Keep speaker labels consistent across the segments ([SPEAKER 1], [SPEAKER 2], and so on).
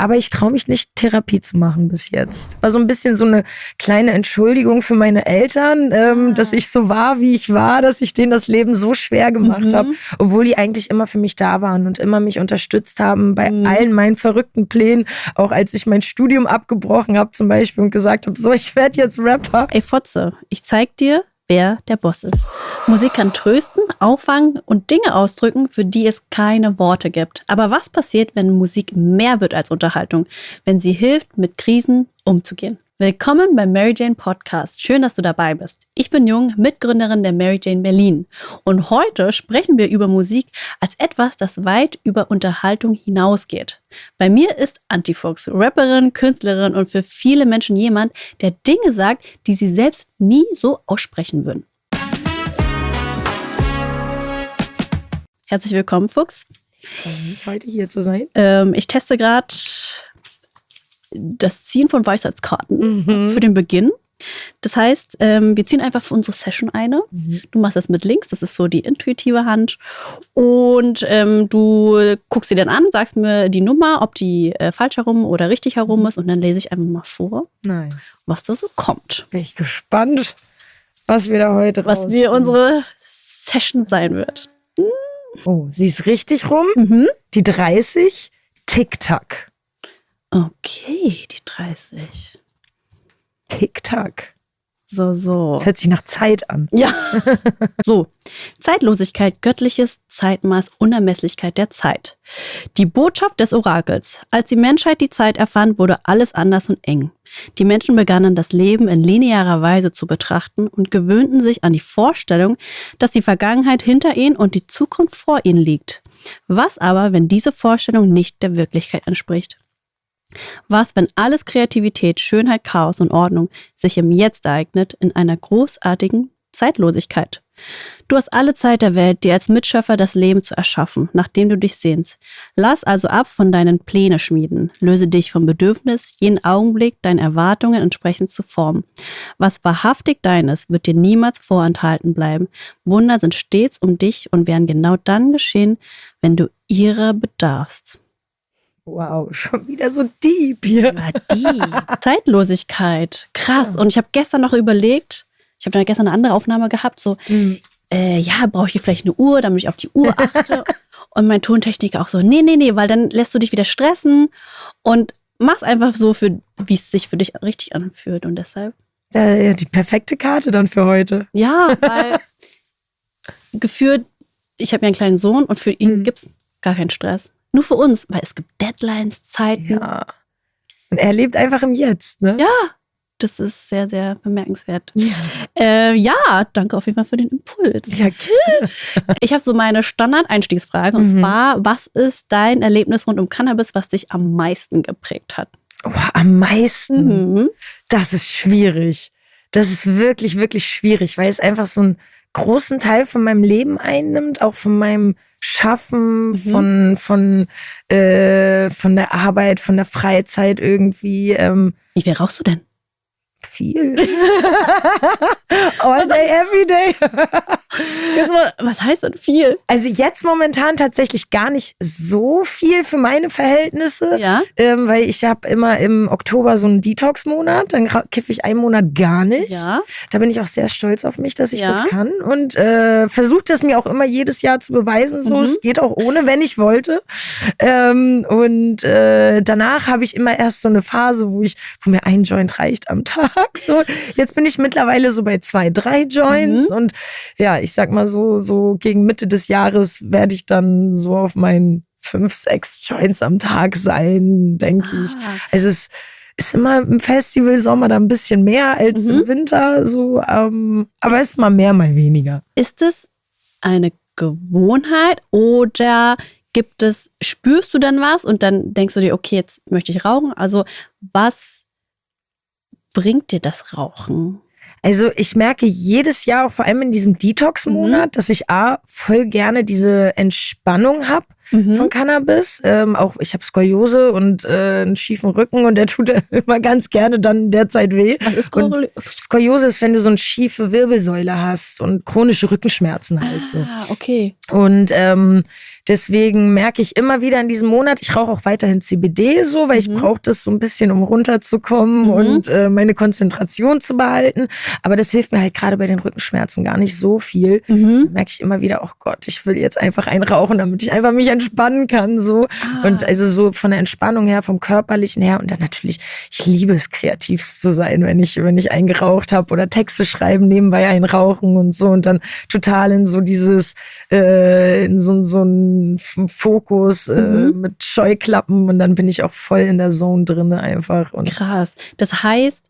[SPEAKER 1] aber ich traue mich nicht, Therapie zu machen bis jetzt. War so ein bisschen so eine kleine Entschuldigung für meine Eltern, dass ich so war, wie ich war, dass ich denen das Leben so schwer gemacht habe, obwohl die eigentlich immer für mich da waren und immer mich unterstützt haben bei allen meinen verrückten Plänen, auch als ich mein Studium abgebrochen habe zum Beispiel und gesagt habe, so, ich werde jetzt Rapper.
[SPEAKER 2] Ey Fotze, ich zeig dir, wer der Boss ist. Musik kann trösten, auffangen und Dinge ausdrücken, für die es keine Worte gibt. Aber was passiert, wenn Musik mehr wird als Unterhaltung? Wenn sie hilft, mit Krisen umzugehen? Willkommen beim Mary Jane Podcast. Schön, dass du dabei bist. Ich bin Jung, Mitgründerin der Mary Jane Berlin. Und heute sprechen wir über Musik als etwas, das weit über Unterhaltung hinausgeht. Bei mir ist Antifuchs, Rapperin, Künstlerin und für viele Menschen jemand, der Dinge sagt, die sie selbst nie so aussprechen würden. Herzlich willkommen, Fuchs.
[SPEAKER 1] Ich freue mich, heute hier zu sein.
[SPEAKER 2] Ich teste gerade das Ziehen von Weisheitskarten für den Beginn. Das heißt, wir ziehen einfach für unsere Session eine. Du machst das mit links, das ist so die intuitive Hand. Und du guckst sie dann an, sagst mir die Nummer, ob die falsch herum oder richtig herum ist. Und dann lese ich einfach mal vor, was da so kommt.
[SPEAKER 1] Bin ich gespannt, was wir da heute rausziehen.
[SPEAKER 2] Was wir unsere Session sein wird.
[SPEAKER 1] Oh, sie ist richtig rum. Die 30, Tick-Tack.
[SPEAKER 2] Okay, die 30.
[SPEAKER 1] Tick-Tack.
[SPEAKER 2] So.
[SPEAKER 1] Das hört sich nach Zeit an.
[SPEAKER 2] Ja. So. Zeitlosigkeit, göttliches Zeitmaß, Unermesslichkeit der Zeit. Die Botschaft des Orakels. Als die Menschheit die Zeit erfand, wurde alles anders und eng. Die Menschen begannen, das Leben in linearer Weise zu betrachten und gewöhnten sich an die Vorstellung, dass die Vergangenheit hinter ihnen und die Zukunft vor ihnen liegt. Was aber, wenn diese Vorstellung nicht der Wirklichkeit entspricht? Was, wenn alles Kreativität, Schönheit, Chaos und Ordnung sich im Jetzt ereignet, in einer großartigen Zeitlosigkeit? Du hast alle Zeit der Welt, dir als Mitschöpfer das Leben zu erschaffen, nachdem du dich sehnst. Lass also ab von deinen Pläne schmieden. Löse dich vom Bedürfnis, jeden Augenblick deinen Erwartungen entsprechend zu formen. Was wahrhaftig dein ist, wird dir niemals vorenthalten bleiben. Wunder sind stets um dich und werden genau dann geschehen, wenn du ihrer bedarfst.
[SPEAKER 1] Wow, schon wieder so deep hier.
[SPEAKER 2] Ja, deep. Zeitlosigkeit. Krass. Und ich habe gestern noch überlegt, ich habe da gestern eine andere Aufnahme gehabt, so, brauche ich hier vielleicht eine Uhr, damit ich auf die Uhr achte? Und mein Tontechniker auch so, nee, weil dann lässt du dich wieder stressen und mach's einfach so, wie es sich für dich richtig anfühlt. Und deshalb.
[SPEAKER 1] Ja, die perfekte Karte dann für heute.
[SPEAKER 2] Ja, weil gefühlt, ich habe ja einen kleinen Sohn und für ihn gibt's gar keinen Stress. Nur für uns, weil es gibt Deadlines, Zeiten.
[SPEAKER 1] Ja. Und er lebt einfach im Jetzt, ne?
[SPEAKER 2] Ja, das ist sehr, sehr bemerkenswert. Ja, danke auf jeden Fall für den Impuls.
[SPEAKER 1] Ja, okay.
[SPEAKER 2] Ich habe so meine Standard-Einstiegsfrage und zwar, was ist dein Erlebnis rund um Cannabis, was dich am meisten geprägt hat?
[SPEAKER 1] Oh, am meisten? Das ist schwierig. Das ist wirklich, wirklich schwierig, weil es einfach so einen großen Teil von meinem Leben einnimmt, auch von meinem Schaffen, von der Arbeit, von der Freizeit irgendwie.
[SPEAKER 2] Wie viel rauchst du denn?
[SPEAKER 1] Viel. All day, every day.
[SPEAKER 2] Was heißt denn viel?
[SPEAKER 1] Also jetzt momentan tatsächlich gar nicht so viel für meine Verhältnisse, weil ich habe immer im Oktober so einen Detox-Monat, dann kiffe ich einen Monat gar nicht. Ja. Da bin ich auch sehr stolz auf mich, dass ich das kann und versuche das mir auch immer jedes Jahr zu beweisen, so es geht auch ohne, wenn ich wollte. Danach habe ich immer erst so eine Phase, wo mir ein Joint reicht am Tag. So, jetzt bin ich mittlerweile so bei 2, 3 Joints und ja, ich sag mal so gegen Mitte des Jahres werde ich dann so auf meinen 5, 6 Joints am Tag sein, denke ich. Also es ist immer im Festival Sommer da ein bisschen mehr als im Winter, so, aber es ist mal mehr, mal weniger.
[SPEAKER 2] Ist es eine Gewohnheit oder spürst du dann was und dann denkst du dir, okay, jetzt möchte ich rauchen? Also was bringt dir das Rauchen?
[SPEAKER 1] Also ich merke jedes Jahr, auch vor allem in diesem Detox-Monat, dass ich voll gerne diese Entspannung habe von Cannabis. Auch ich habe Skoliose und einen schiefen Rücken und der tut immer ganz gerne dann in der Zeit weh.
[SPEAKER 2] Was ist
[SPEAKER 1] Skoliose ist, wenn du so eine schiefe Wirbelsäule hast und chronische Rückenschmerzen halt so.
[SPEAKER 2] Okay.
[SPEAKER 1] Und deswegen merke ich immer wieder in diesem Monat, ich rauche auch weiterhin CBD so, weil ich brauche das so ein bisschen, um runterzukommen und meine Konzentration zu behalten. Aber das hilft mir halt gerade bei den Rückenschmerzen gar nicht so viel. Da merke ich immer wieder, oh Gott, ich will jetzt einfach einen rauchen, damit ich einfach mich entspannen kann. So. Und also so von der Entspannung her, vom Körperlichen her. Und dann natürlich, ich liebe es, kreativ zu sein, wenn ich einen geraucht habe oder Texte schreiben, nebenbei einen rauchen und so. Und dann total in so dieses, in so ein Fokus mit Scheuklappen und dann bin ich auch voll in der Zone drin einfach. Und
[SPEAKER 2] krass. Das heißt,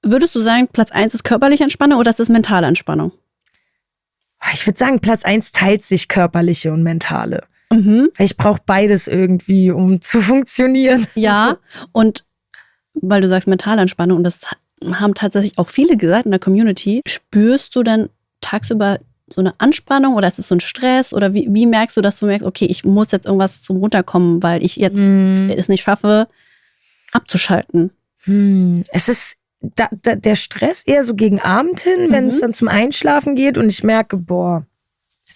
[SPEAKER 2] würdest du sagen, Platz 1 ist körperliche Entspannung oder ist das mentale Entspannung?
[SPEAKER 1] Ich würde sagen, Platz 1 teilt sich körperliche und mentale. Weil ich brauche beides irgendwie, um zu funktionieren.
[SPEAKER 2] Ja, und weil du sagst mentale Entspannung und das haben tatsächlich auch viele gesagt in der Community, spürst du dann tagsüber so eine Anspannung oder ist es so ein Stress oder wie merkst du, dass du merkst, okay, ich muss jetzt irgendwas zum Runterkommen, weil ich jetzt es nicht schaffe, abzuschalten?
[SPEAKER 1] Es ist der Stress eher so gegen Abend hin, wenn es dann zum Einschlafen geht und ich merke, boah,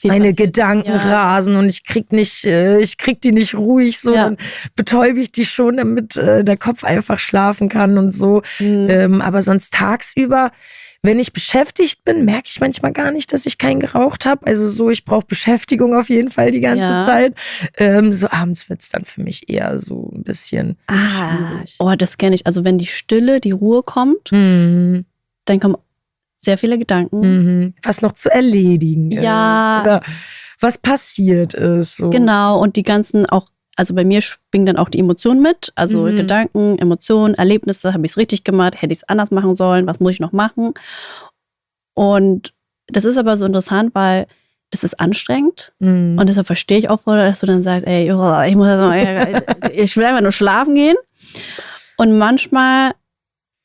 [SPEAKER 1] meine Gedanken rasen und ich krieg die nicht ruhig, so dann betäube ich die schon, damit der Kopf einfach schlafen kann und so. Aber sonst tagsüber, wenn ich beschäftigt bin, merke ich manchmal gar nicht, dass ich keinen geraucht habe. Also so, ich brauche Beschäftigung auf jeden Fall die ganze Zeit. So abends wird's dann für mich eher so ein bisschen schwierig.
[SPEAKER 2] Oh, das kenne ich. Also wenn die Stille, die Ruhe kommt, dann kommen sehr viele Gedanken.
[SPEAKER 1] Was noch zu erledigen ist. Oder was passiert ist. So.
[SPEAKER 2] Genau, und die ganzen auch, also bei mir schwingen dann auch die Emotionen mit. Also Gedanken, Emotionen, Erlebnisse, habe ich es richtig gemacht, hätte ich es anders machen sollen, was muss ich noch machen? Und das ist aber so interessant, weil das ist anstrengend. Und deshalb verstehe ich auch voll, dass du dann sagst, ey, ich will einfach nur schlafen gehen. Und manchmal,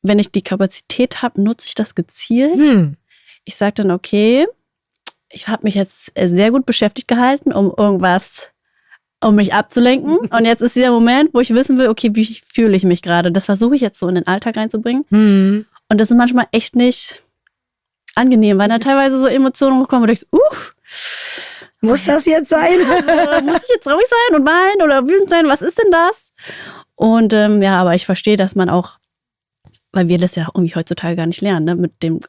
[SPEAKER 2] wenn ich die Kapazität habe, nutze ich das gezielt. Ich sage dann, okay, ich habe mich jetzt sehr gut beschäftigt gehalten, um mich abzulenken. Und jetzt ist dieser Moment, wo ich wissen will, okay, wie fühle ich mich gerade? Das versuche ich jetzt so in den Alltag reinzubringen. Und das ist manchmal echt nicht angenehm, weil da teilweise so Emotionen hochkommen und du denkst,
[SPEAKER 1] muss das jetzt sein?
[SPEAKER 2] Muss ich jetzt traurig sein und weinen oder wütend sein? Was ist denn das? Und aber ich verstehe, dass man auch, weil wir das ja irgendwie heutzutage gar nicht lernen, ne, mit dem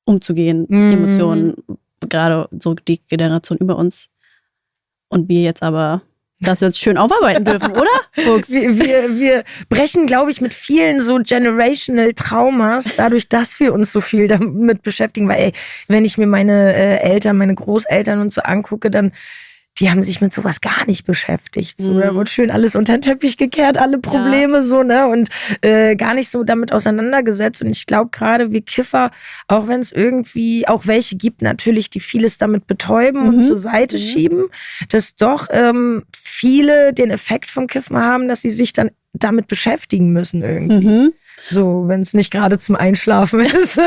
[SPEAKER 2] umzugehen, Emotionen, gerade so die Generation über uns. Und wir jetzt aber das jetzt schön aufarbeiten dürfen, oder?
[SPEAKER 1] Wir brechen, glaube ich, mit vielen so generational Traumas, dadurch, dass wir uns so viel damit beschäftigen. Weil, wenn ich mir meine Eltern, meine Großeltern und so angucke, dann die haben sich mit sowas gar nicht beschäftigt. So, da wurde schön alles unter den Teppich gekehrt, alle Probleme so, ne? Und gar nicht so damit auseinandergesetzt. Und ich glaube gerade wir Kiffer, auch wenn es irgendwie auch welche gibt natürlich, die vieles damit betäuben und zur Seite schieben, dass doch viele den Effekt vom Kiffen haben, dass sie sich dann damit beschäftigen müssen irgendwie. So, wenn es nicht gerade zum Einschlafen ist.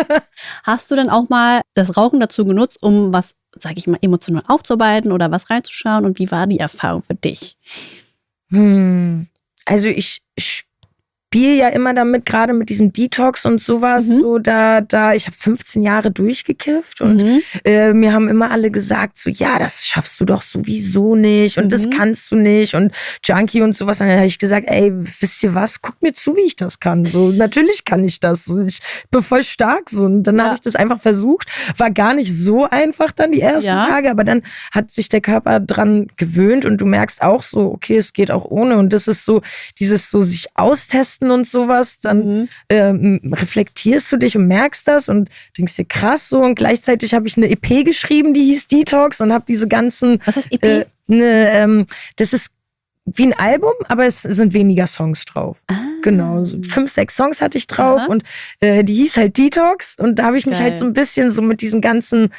[SPEAKER 2] Hast du denn auch mal das Rauchen dazu genutzt, um was, sag ich mal, emotional aufzuarbeiten oder was reinzuschauen? Und wie war die Erfahrung für dich?
[SPEAKER 1] Also ich spiele ja immer damit, gerade mit diesem Detox und sowas, so da ich habe 15 Jahre durchgekifft und mir haben immer alle gesagt, so ja, das schaffst du doch sowieso nicht und das kannst du nicht und Junkie und sowas. Und dann habe ich gesagt, ey, wisst ihr was, guckt mir zu, wie ich das kann. So, natürlich kann ich das. So, ich bin voll stark. So. Und dann habe ich das einfach versucht. War gar nicht so einfach dann die ersten Tage, aber dann hat sich der Körper dran gewöhnt und du merkst auch so, okay, es geht auch ohne. Und das ist so, dieses so sich austesten und sowas, dann reflektierst du dich und merkst das und denkst dir krass so und gleichzeitig habe ich eine EP geschrieben, die hieß Detox und habe diese ganzen...
[SPEAKER 2] Was heißt EP?
[SPEAKER 1] Das ist wie ein Album, aber es sind weniger Songs drauf. Genau, so 5, 6 Songs hatte ich drauf und die hieß halt Detox und da habe ich mich halt so ein bisschen so mit diesen ganzen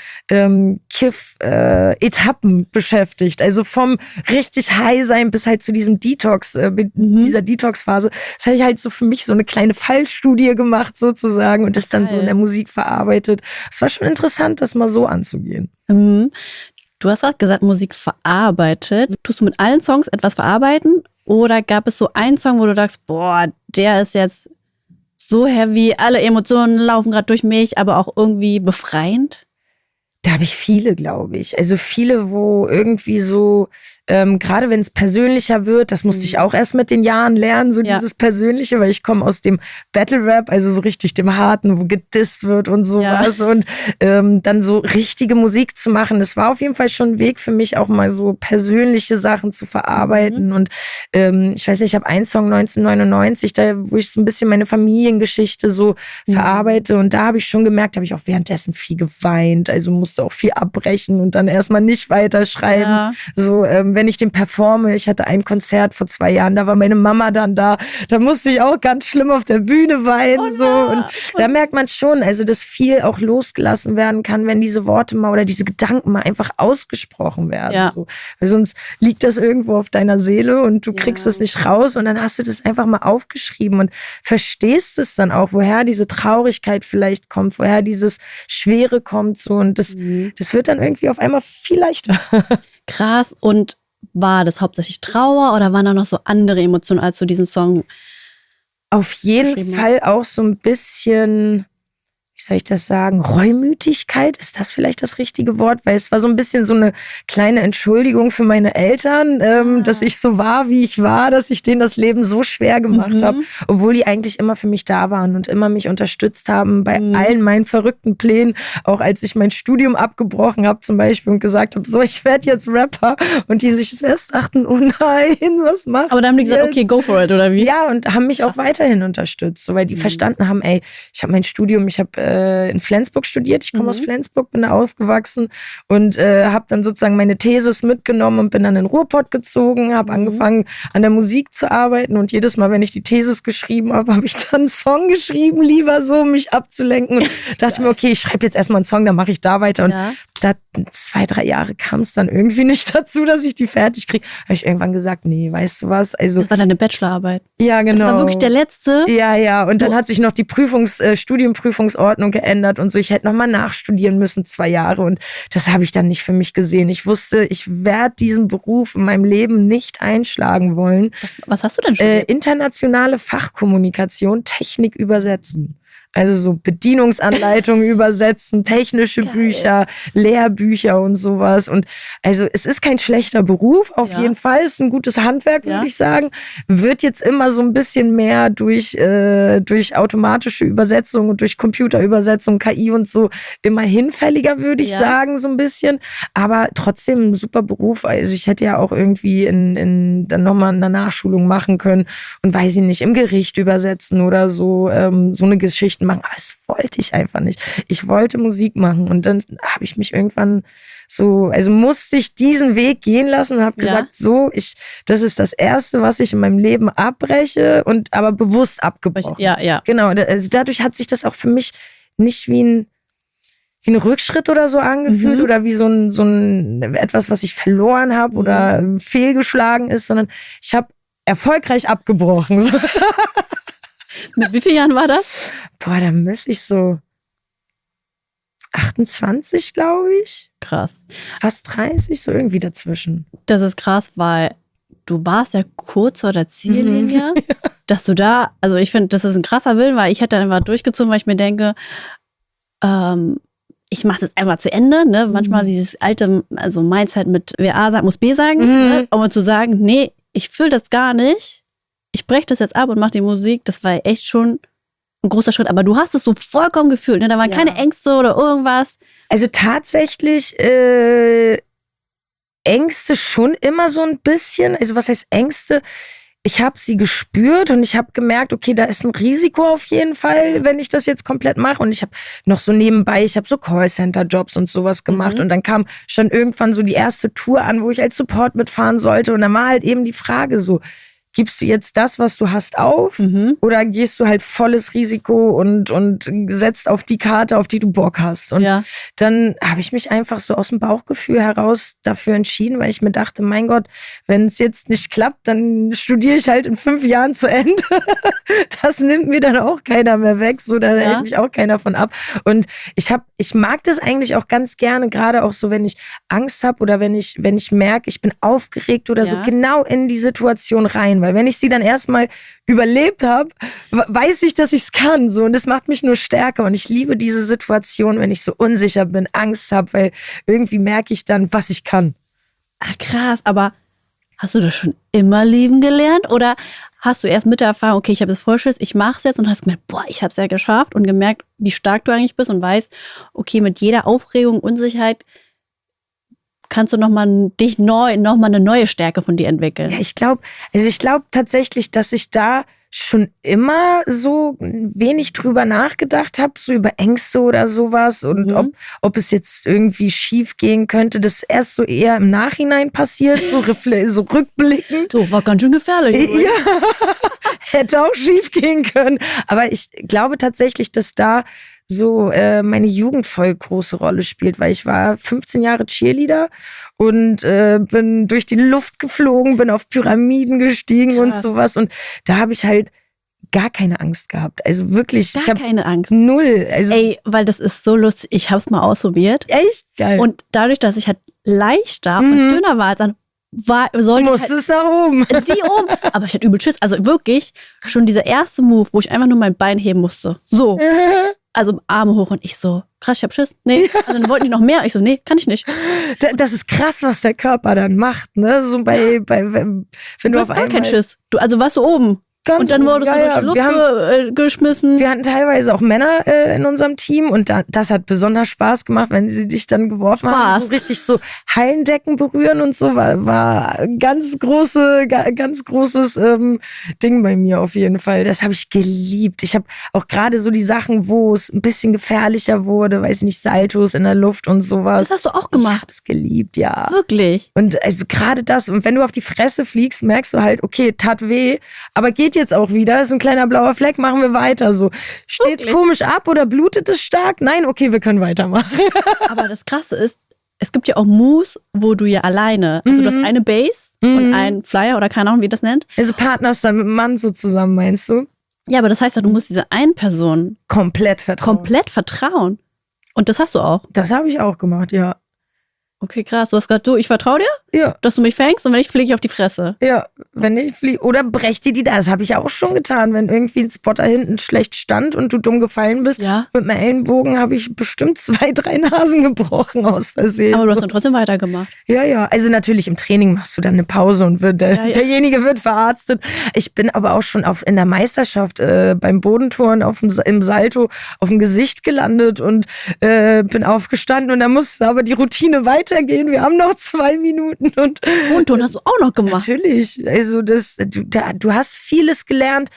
[SPEAKER 1] Kiff-Etappen beschäftigt. Also vom richtig high sein bis halt zu diesem Detox, dieser Detox-Phase. Das habe ich halt so für mich so eine kleine Fallstudie gemacht sozusagen und das dann so in der Musik verarbeitet. Es war schon interessant, das mal so anzugehen.
[SPEAKER 2] Du hast gerade gesagt, Musik verarbeitet. Tust du mit allen Songs etwas verarbeiten? Oder gab es so einen Song, wo du sagst, boah, der ist jetzt so heavy, alle Emotionen laufen gerade durch mich, aber auch irgendwie befreiend?
[SPEAKER 1] Da habe ich viele, glaube ich. Also viele, wo irgendwie so, gerade wenn es persönlicher wird, das musste ich auch erst mit den Jahren lernen, so dieses Persönliche, weil ich komme aus dem Battle-Rap, also so richtig dem Harten, wo gedisst wird und sowas. Ja. Und dann so richtige Musik zu machen, das war auf jeden Fall schon ein Weg für mich, auch mal so persönliche Sachen zu verarbeiten. Und ich weiß nicht, ich habe einen Song 1999, da, wo ich so ein bisschen meine Familiengeschichte so verarbeite. Und da habe ich schon gemerkt, habe ich auch währenddessen viel geweint, also musste auch viel abbrechen und dann erstmal nicht weiterschreiben. Ja. So, wenn ich den performe, ich hatte ein Konzert vor 2 Jahren, da war meine Mama dann da musste ich auch ganz schlimm auf der Bühne weinen. So. Und da merkt man schon, also dass viel auch losgelassen werden kann, wenn diese Worte mal oder diese Gedanken mal einfach ausgesprochen werden. Ja. So. Weil sonst liegt das irgendwo auf deiner Seele und du kriegst das nicht raus und dann hast du das einfach mal aufgeschrieben und verstehst es dann auch, woher diese Traurigkeit vielleicht kommt, woher dieses Schwere kommt. So. Und das wird dann irgendwie auf einmal viel leichter.
[SPEAKER 2] Krass. Und war das hauptsächlich Trauer oder waren da noch so andere Emotionen, als du diesen Song?
[SPEAKER 1] Auf jeden Fall auch so ein bisschen, wie soll ich das sagen, Reumütigkeit, ist das vielleicht das richtige Wort? Weil es war so ein bisschen so eine kleine Entschuldigung für meine Eltern, dass ich so war, wie ich war, dass ich denen das Leben so schwer gemacht habe, obwohl die eigentlich immer für mich da waren und immer mich unterstützt haben bei allen meinen verrückten Plänen, auch als ich mein Studium abgebrochen habe zum Beispiel und gesagt habe, so, ich werde jetzt Rapper und die sich erst dachten, oh nein, was macht
[SPEAKER 2] Aber dann haben die gesagt, okay, go for it, oder wie?
[SPEAKER 1] Ja, und haben mich auch weiterhin unterstützt, so, weil die verstanden haben, ey, ich habe mein Studium, ich habe in Flensburg studiert. Ich komme aus Flensburg, bin da aufgewachsen und habe dann sozusagen meine Thesis mitgenommen und bin dann in den Ruhrpott gezogen, habe angefangen an der Musik zu arbeiten und jedes Mal, wenn ich die Thesis geschrieben habe, habe ich dann einen Song geschrieben, lieber so, um mich abzulenken und dachte mir, okay, ich schreibe jetzt erstmal einen Song, dann mache ich da weiter und da 2, 3 Jahre kam es dann irgendwie nicht dazu, dass ich die fertig kriege. Habe ich irgendwann gesagt, nee, weißt du was? Also,
[SPEAKER 2] das war deine Bachelorarbeit.
[SPEAKER 1] Ja, genau.
[SPEAKER 2] Das war wirklich der letzte.
[SPEAKER 1] Ja. Und dann hat sich noch die Studienprüfungsordnung geändert und so. Ich hätte nochmal nachstudieren müssen, 2 Jahre. Und das habe ich dann nicht für mich gesehen. Ich wusste, ich werde diesen Beruf in meinem Leben nicht einschlagen wollen.
[SPEAKER 2] Was hast du denn studiert?
[SPEAKER 1] Internationale Fachkommunikation, Technik übersetzen. Also so Bedienungsanleitungen übersetzen, technische Bücher, Lehrbücher und sowas. Und also es ist kein schlechter Beruf, auf jeden Fall. Es ist ein gutes Handwerk, würde ich sagen. Wird jetzt immer so ein bisschen mehr durch automatische Übersetzung und durch Computerübersetzung, KI und so immer hinfälliger, würde ich sagen, so ein bisschen. Aber trotzdem ein super Beruf. Also ich hätte ja auch irgendwie dann nochmal eine Nachschulung machen können und weiß ich nicht, im Gericht übersetzen oder so, so eine Geschichte machen, aber das wollte ich einfach nicht. Ich wollte Musik machen und dann habe ich mich irgendwann musste ich diesen Weg gehen lassen und habe gesagt, das ist das Erste, was ich in meinem Leben abbreche und aber bewusst abgebrochen.
[SPEAKER 2] Ja.
[SPEAKER 1] Genau, also dadurch hat sich das auch für mich nicht wie ein Rückschritt oder so angefühlt oder wie so ein etwas, was ich verloren habe oder fehlgeschlagen ist, sondern ich habe erfolgreich abgebrochen.
[SPEAKER 2] Mit wie vielen Jahren war das?
[SPEAKER 1] Boah, da müsste ich so 28, glaube ich.
[SPEAKER 2] Krass.
[SPEAKER 1] Fast 30, so irgendwie dazwischen.
[SPEAKER 2] Das ist krass, weil du warst ja kurz vor der Ziellinie, dass du da, also ich finde, das ist ein krasser Willen, weil ich hätte dann einfach durchgezogen, weil ich mir denke, ich mache das einmal zu Ende, ne? Manchmal dieses alte, also Mindset mit wer A sagt, muss B sagen, ne? Aber zu sagen, nee, ich fühle das gar nicht, ich breche das jetzt ab und mache die Musik, das war echt schon ein großer Schritt. Aber du hast es so vollkommen gefühlt, ne? Da waren keine Ängste oder irgendwas.
[SPEAKER 1] Also tatsächlich Ängste schon immer so ein bisschen. Also was heißt Ängste? Ich habe sie gespürt und ich habe gemerkt, okay, da ist ein Risiko auf jeden Fall, wenn ich das jetzt komplett mache. Und ich habe noch so nebenbei, ich habe so Callcenter-Jobs und sowas gemacht. Und dann kam schon irgendwann so die erste Tour an, wo ich als Support mitfahren sollte. Und dann war halt eben die Frage so, gibst du jetzt das, was du hast, auf? Oder gehst du halt volles Risiko und setzt auf die Karte, auf die du Bock hast? Und dann habe ich mich einfach so aus dem Bauchgefühl heraus dafür entschieden, weil ich mir dachte, mein Gott, wenn es jetzt nicht klappt, dann studiere ich halt in 5 Jahren zu Ende. Das nimmt mir dann auch keiner mehr weg, so, da hält mich auch keiner von ab. Und ich mag das eigentlich auch ganz gerne, gerade auch so, wenn ich Angst habe oder wenn ich merke, ich bin aufgeregt oder so, genau in die Situation rein. Weil wenn ich sie dann erstmal überlebt habe, weiß ich, dass ich es kann. So. Und das macht mich nur stärker. Und ich liebe diese Situation, wenn ich so unsicher bin, Angst habe, weil irgendwie merke ich dann, was ich kann.
[SPEAKER 2] Ach, krass. Aber hast du das schon immer lieben gelernt? Oder hast du erst mit der Erfahrung, okay, ich habe jetzt Vollschiss, ich mache es jetzt und hast gemerkt, boah, ich habe es ja geschafft und gemerkt, wie stark du eigentlich bist und weißt, okay, mit jeder Aufregung, Unsicherheit kannst du nochmal eine neue Stärke von dir entwickeln.
[SPEAKER 1] Ja, ich glaube tatsächlich, dass ich da schon immer so wenig drüber nachgedacht habe, so über Ängste oder sowas und ob es jetzt irgendwie schief gehen könnte. Das ist erst so eher im Nachhinein passiert, so rückblickend.
[SPEAKER 2] So, war ganz schön gefährlich.
[SPEAKER 1] Ja, hätte auch schief gehen können. Aber ich glaube tatsächlich, dass da so meine Jugend voll große Rolle spielt, weil ich war 15 Jahre Cheerleader und bin durch die Luft geflogen, bin auf Pyramiden gestiegen und sowas und da habe ich halt gar keine Angst gehabt. Also wirklich, ich habe keine Angst. Null. Also,
[SPEAKER 2] ey, weil das ist so lustig. Ich habe es mal ausprobiert.
[SPEAKER 1] Echt geil.
[SPEAKER 2] Und dadurch, dass ich halt leichter und dünner war, dann
[SPEAKER 1] musste es nach oben.
[SPEAKER 2] Die oben. Aber ich hatte übel Schiss. Also wirklich schon dieser erste Move, wo ich einfach nur mein Bein heben musste. So. Also Arme hoch und ich so, krass, ich hab Schiss. Nee, also dann wollten die noch mehr. Ich so, nee, kann ich nicht.
[SPEAKER 1] Das ist krass, was der Körper dann macht, ne? So wenn
[SPEAKER 2] du
[SPEAKER 1] auf
[SPEAKER 2] hast gar keinen Schiss. Du warst so oben. Und dann wurdest du durch die Luft geschmissen.
[SPEAKER 1] Wir hatten teilweise auch Männer in unserem Team und das hat besonders Spaß gemacht, wenn sie dich dann geworfen haben. So richtig so Hallendecken berühren und so war ein ganz großes Ding bei mir auf jeden Fall. Das habe ich geliebt. Ich habe auch gerade so die Sachen, wo es ein bisschen gefährlicher wurde, weiß ich nicht, Saltos in der Luft und sowas.
[SPEAKER 2] Das hast du auch gemacht?
[SPEAKER 1] Ich habe das geliebt, ja.
[SPEAKER 2] Wirklich?
[SPEAKER 1] Und also gerade das. Und wenn du auf die Fresse fliegst, merkst du halt, okay, tat weh, aber geht jetzt auch wieder, ist ein kleiner blauer Fleck, machen wir weiter. So, steht's komisch ab oder blutet es stark? Nein, okay, wir können weitermachen.
[SPEAKER 2] Aber das Krasse ist, es gibt ja auch Moves, wo du ja alleine, also du hast eine Base und einen Flyer oder keine Ahnung, wie das nennt.
[SPEAKER 1] Also Partners dann mit dem Mann so zusammen, meinst du?
[SPEAKER 2] Ja, aber das heißt ja, du musst dieser einen Person
[SPEAKER 1] komplett vertrauen.
[SPEAKER 2] Und das hast du auch?
[SPEAKER 1] Das habe ich auch gemacht, ja.
[SPEAKER 2] Okay, krass. Du hast gesagt, ich vertraue dir?
[SPEAKER 1] Ja.
[SPEAKER 2] Dass du mich fängst und wenn ich fliege ich auf die Fresse.
[SPEAKER 1] Ja, wenn ich fliege. Oder brech dir die da. Das habe ich auch schon getan. Wenn irgendwie ein Spotter hinten schlecht stand und du dumm gefallen bist, mit dem Ellenbogen habe ich bestimmt 2, 3 Nasen gebrochen aus Versehen.
[SPEAKER 2] Aber du hast dann trotzdem weitergemacht.
[SPEAKER 1] Ja. Also natürlich im Training machst du dann eine Pause und derjenige wird verarztet. Ich bin aber auch schon in der Meisterschaft beim Bodentouren im Salto auf dem Gesicht gelandet und bin aufgestanden und dann musste aber die Routine weitergehen. Wir haben noch 2 Minuten. Und
[SPEAKER 2] Ton hast du auch noch gemacht.
[SPEAKER 1] Natürlich. Also du hast vieles gelernt,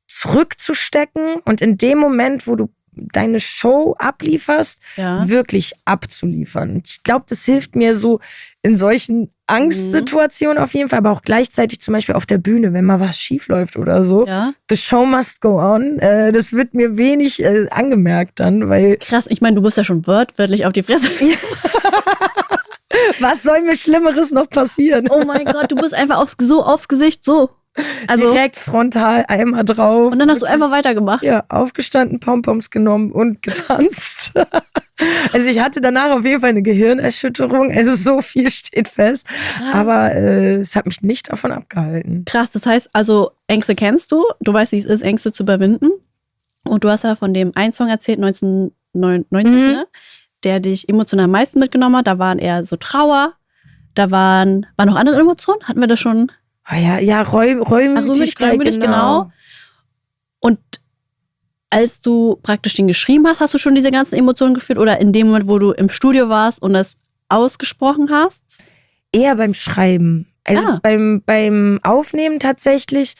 [SPEAKER 1] zurückzustecken und in dem Moment, wo du deine Show ablieferst, wirklich abzuliefern. Ich glaube, das hilft mir so in solchen Angstsituationen auf jeden Fall, aber auch gleichzeitig zum Beispiel auf der Bühne, wenn mal was schief läuft oder so. Ja. The show must go on. Das wird mir wenig angemerkt dann, weil...
[SPEAKER 2] Krass, ich meine, du bist ja schon wörtlich auf die Fresse.
[SPEAKER 1] Was soll mir Schlimmeres noch passieren?
[SPEAKER 2] Oh mein Gott, du bist einfach aufs Gesicht so.
[SPEAKER 1] Also direkt frontal einmal drauf.
[SPEAKER 2] Und dann hast du einfach weitergemacht.
[SPEAKER 1] Ja, aufgestanden, Pompoms genommen und getanzt. Also ich hatte danach auf jeden Fall eine Gehirnerschütterung. Also so viel steht fest. Krass. Aber es hat mich nicht davon abgehalten.
[SPEAKER 2] Krass, das heißt also, Ängste kennst du. Du weißt, wie es ist, Ängste zu überwinden. Und du hast ja von dem einen Song erzählt, 1999, ne? Der dich emotional am meisten mitgenommen hat. Da waren eher so Trauer. Da waren noch andere Emotionen? Hatten wir das schon?
[SPEAKER 1] Ja, Reumütigkeit,
[SPEAKER 2] genau. Und als du praktisch den geschrieben hast du schon diese ganzen Emotionen gefühlt oder in dem Moment, wo du im Studio warst und das ausgesprochen hast?
[SPEAKER 1] Eher beim Schreiben. Also beim Aufnehmen tatsächlich,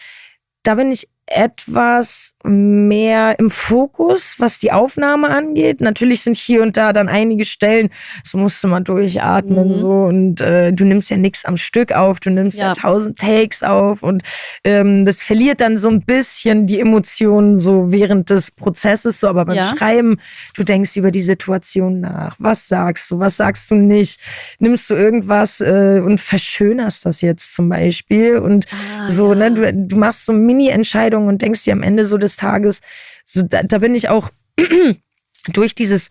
[SPEAKER 1] da bin ich etwas mehr im Fokus, was die Aufnahme angeht. Natürlich sind hier und da dann einige Stellen, so musst du mal durchatmen so und du nimmst ja nichts am Stück auf, du nimmst ja 1000 Takes auf und das verliert dann so ein bisschen die Emotionen so während des Prozesses, so, aber beim Schreiben, du denkst über die Situation nach. Was sagst du nicht? Nimmst du irgendwas und verschönerst das jetzt zum Beispiel und ne, du machst so Mini-Entscheidungen und denkst dir am Ende so des Tages, so da bin ich auch durch dieses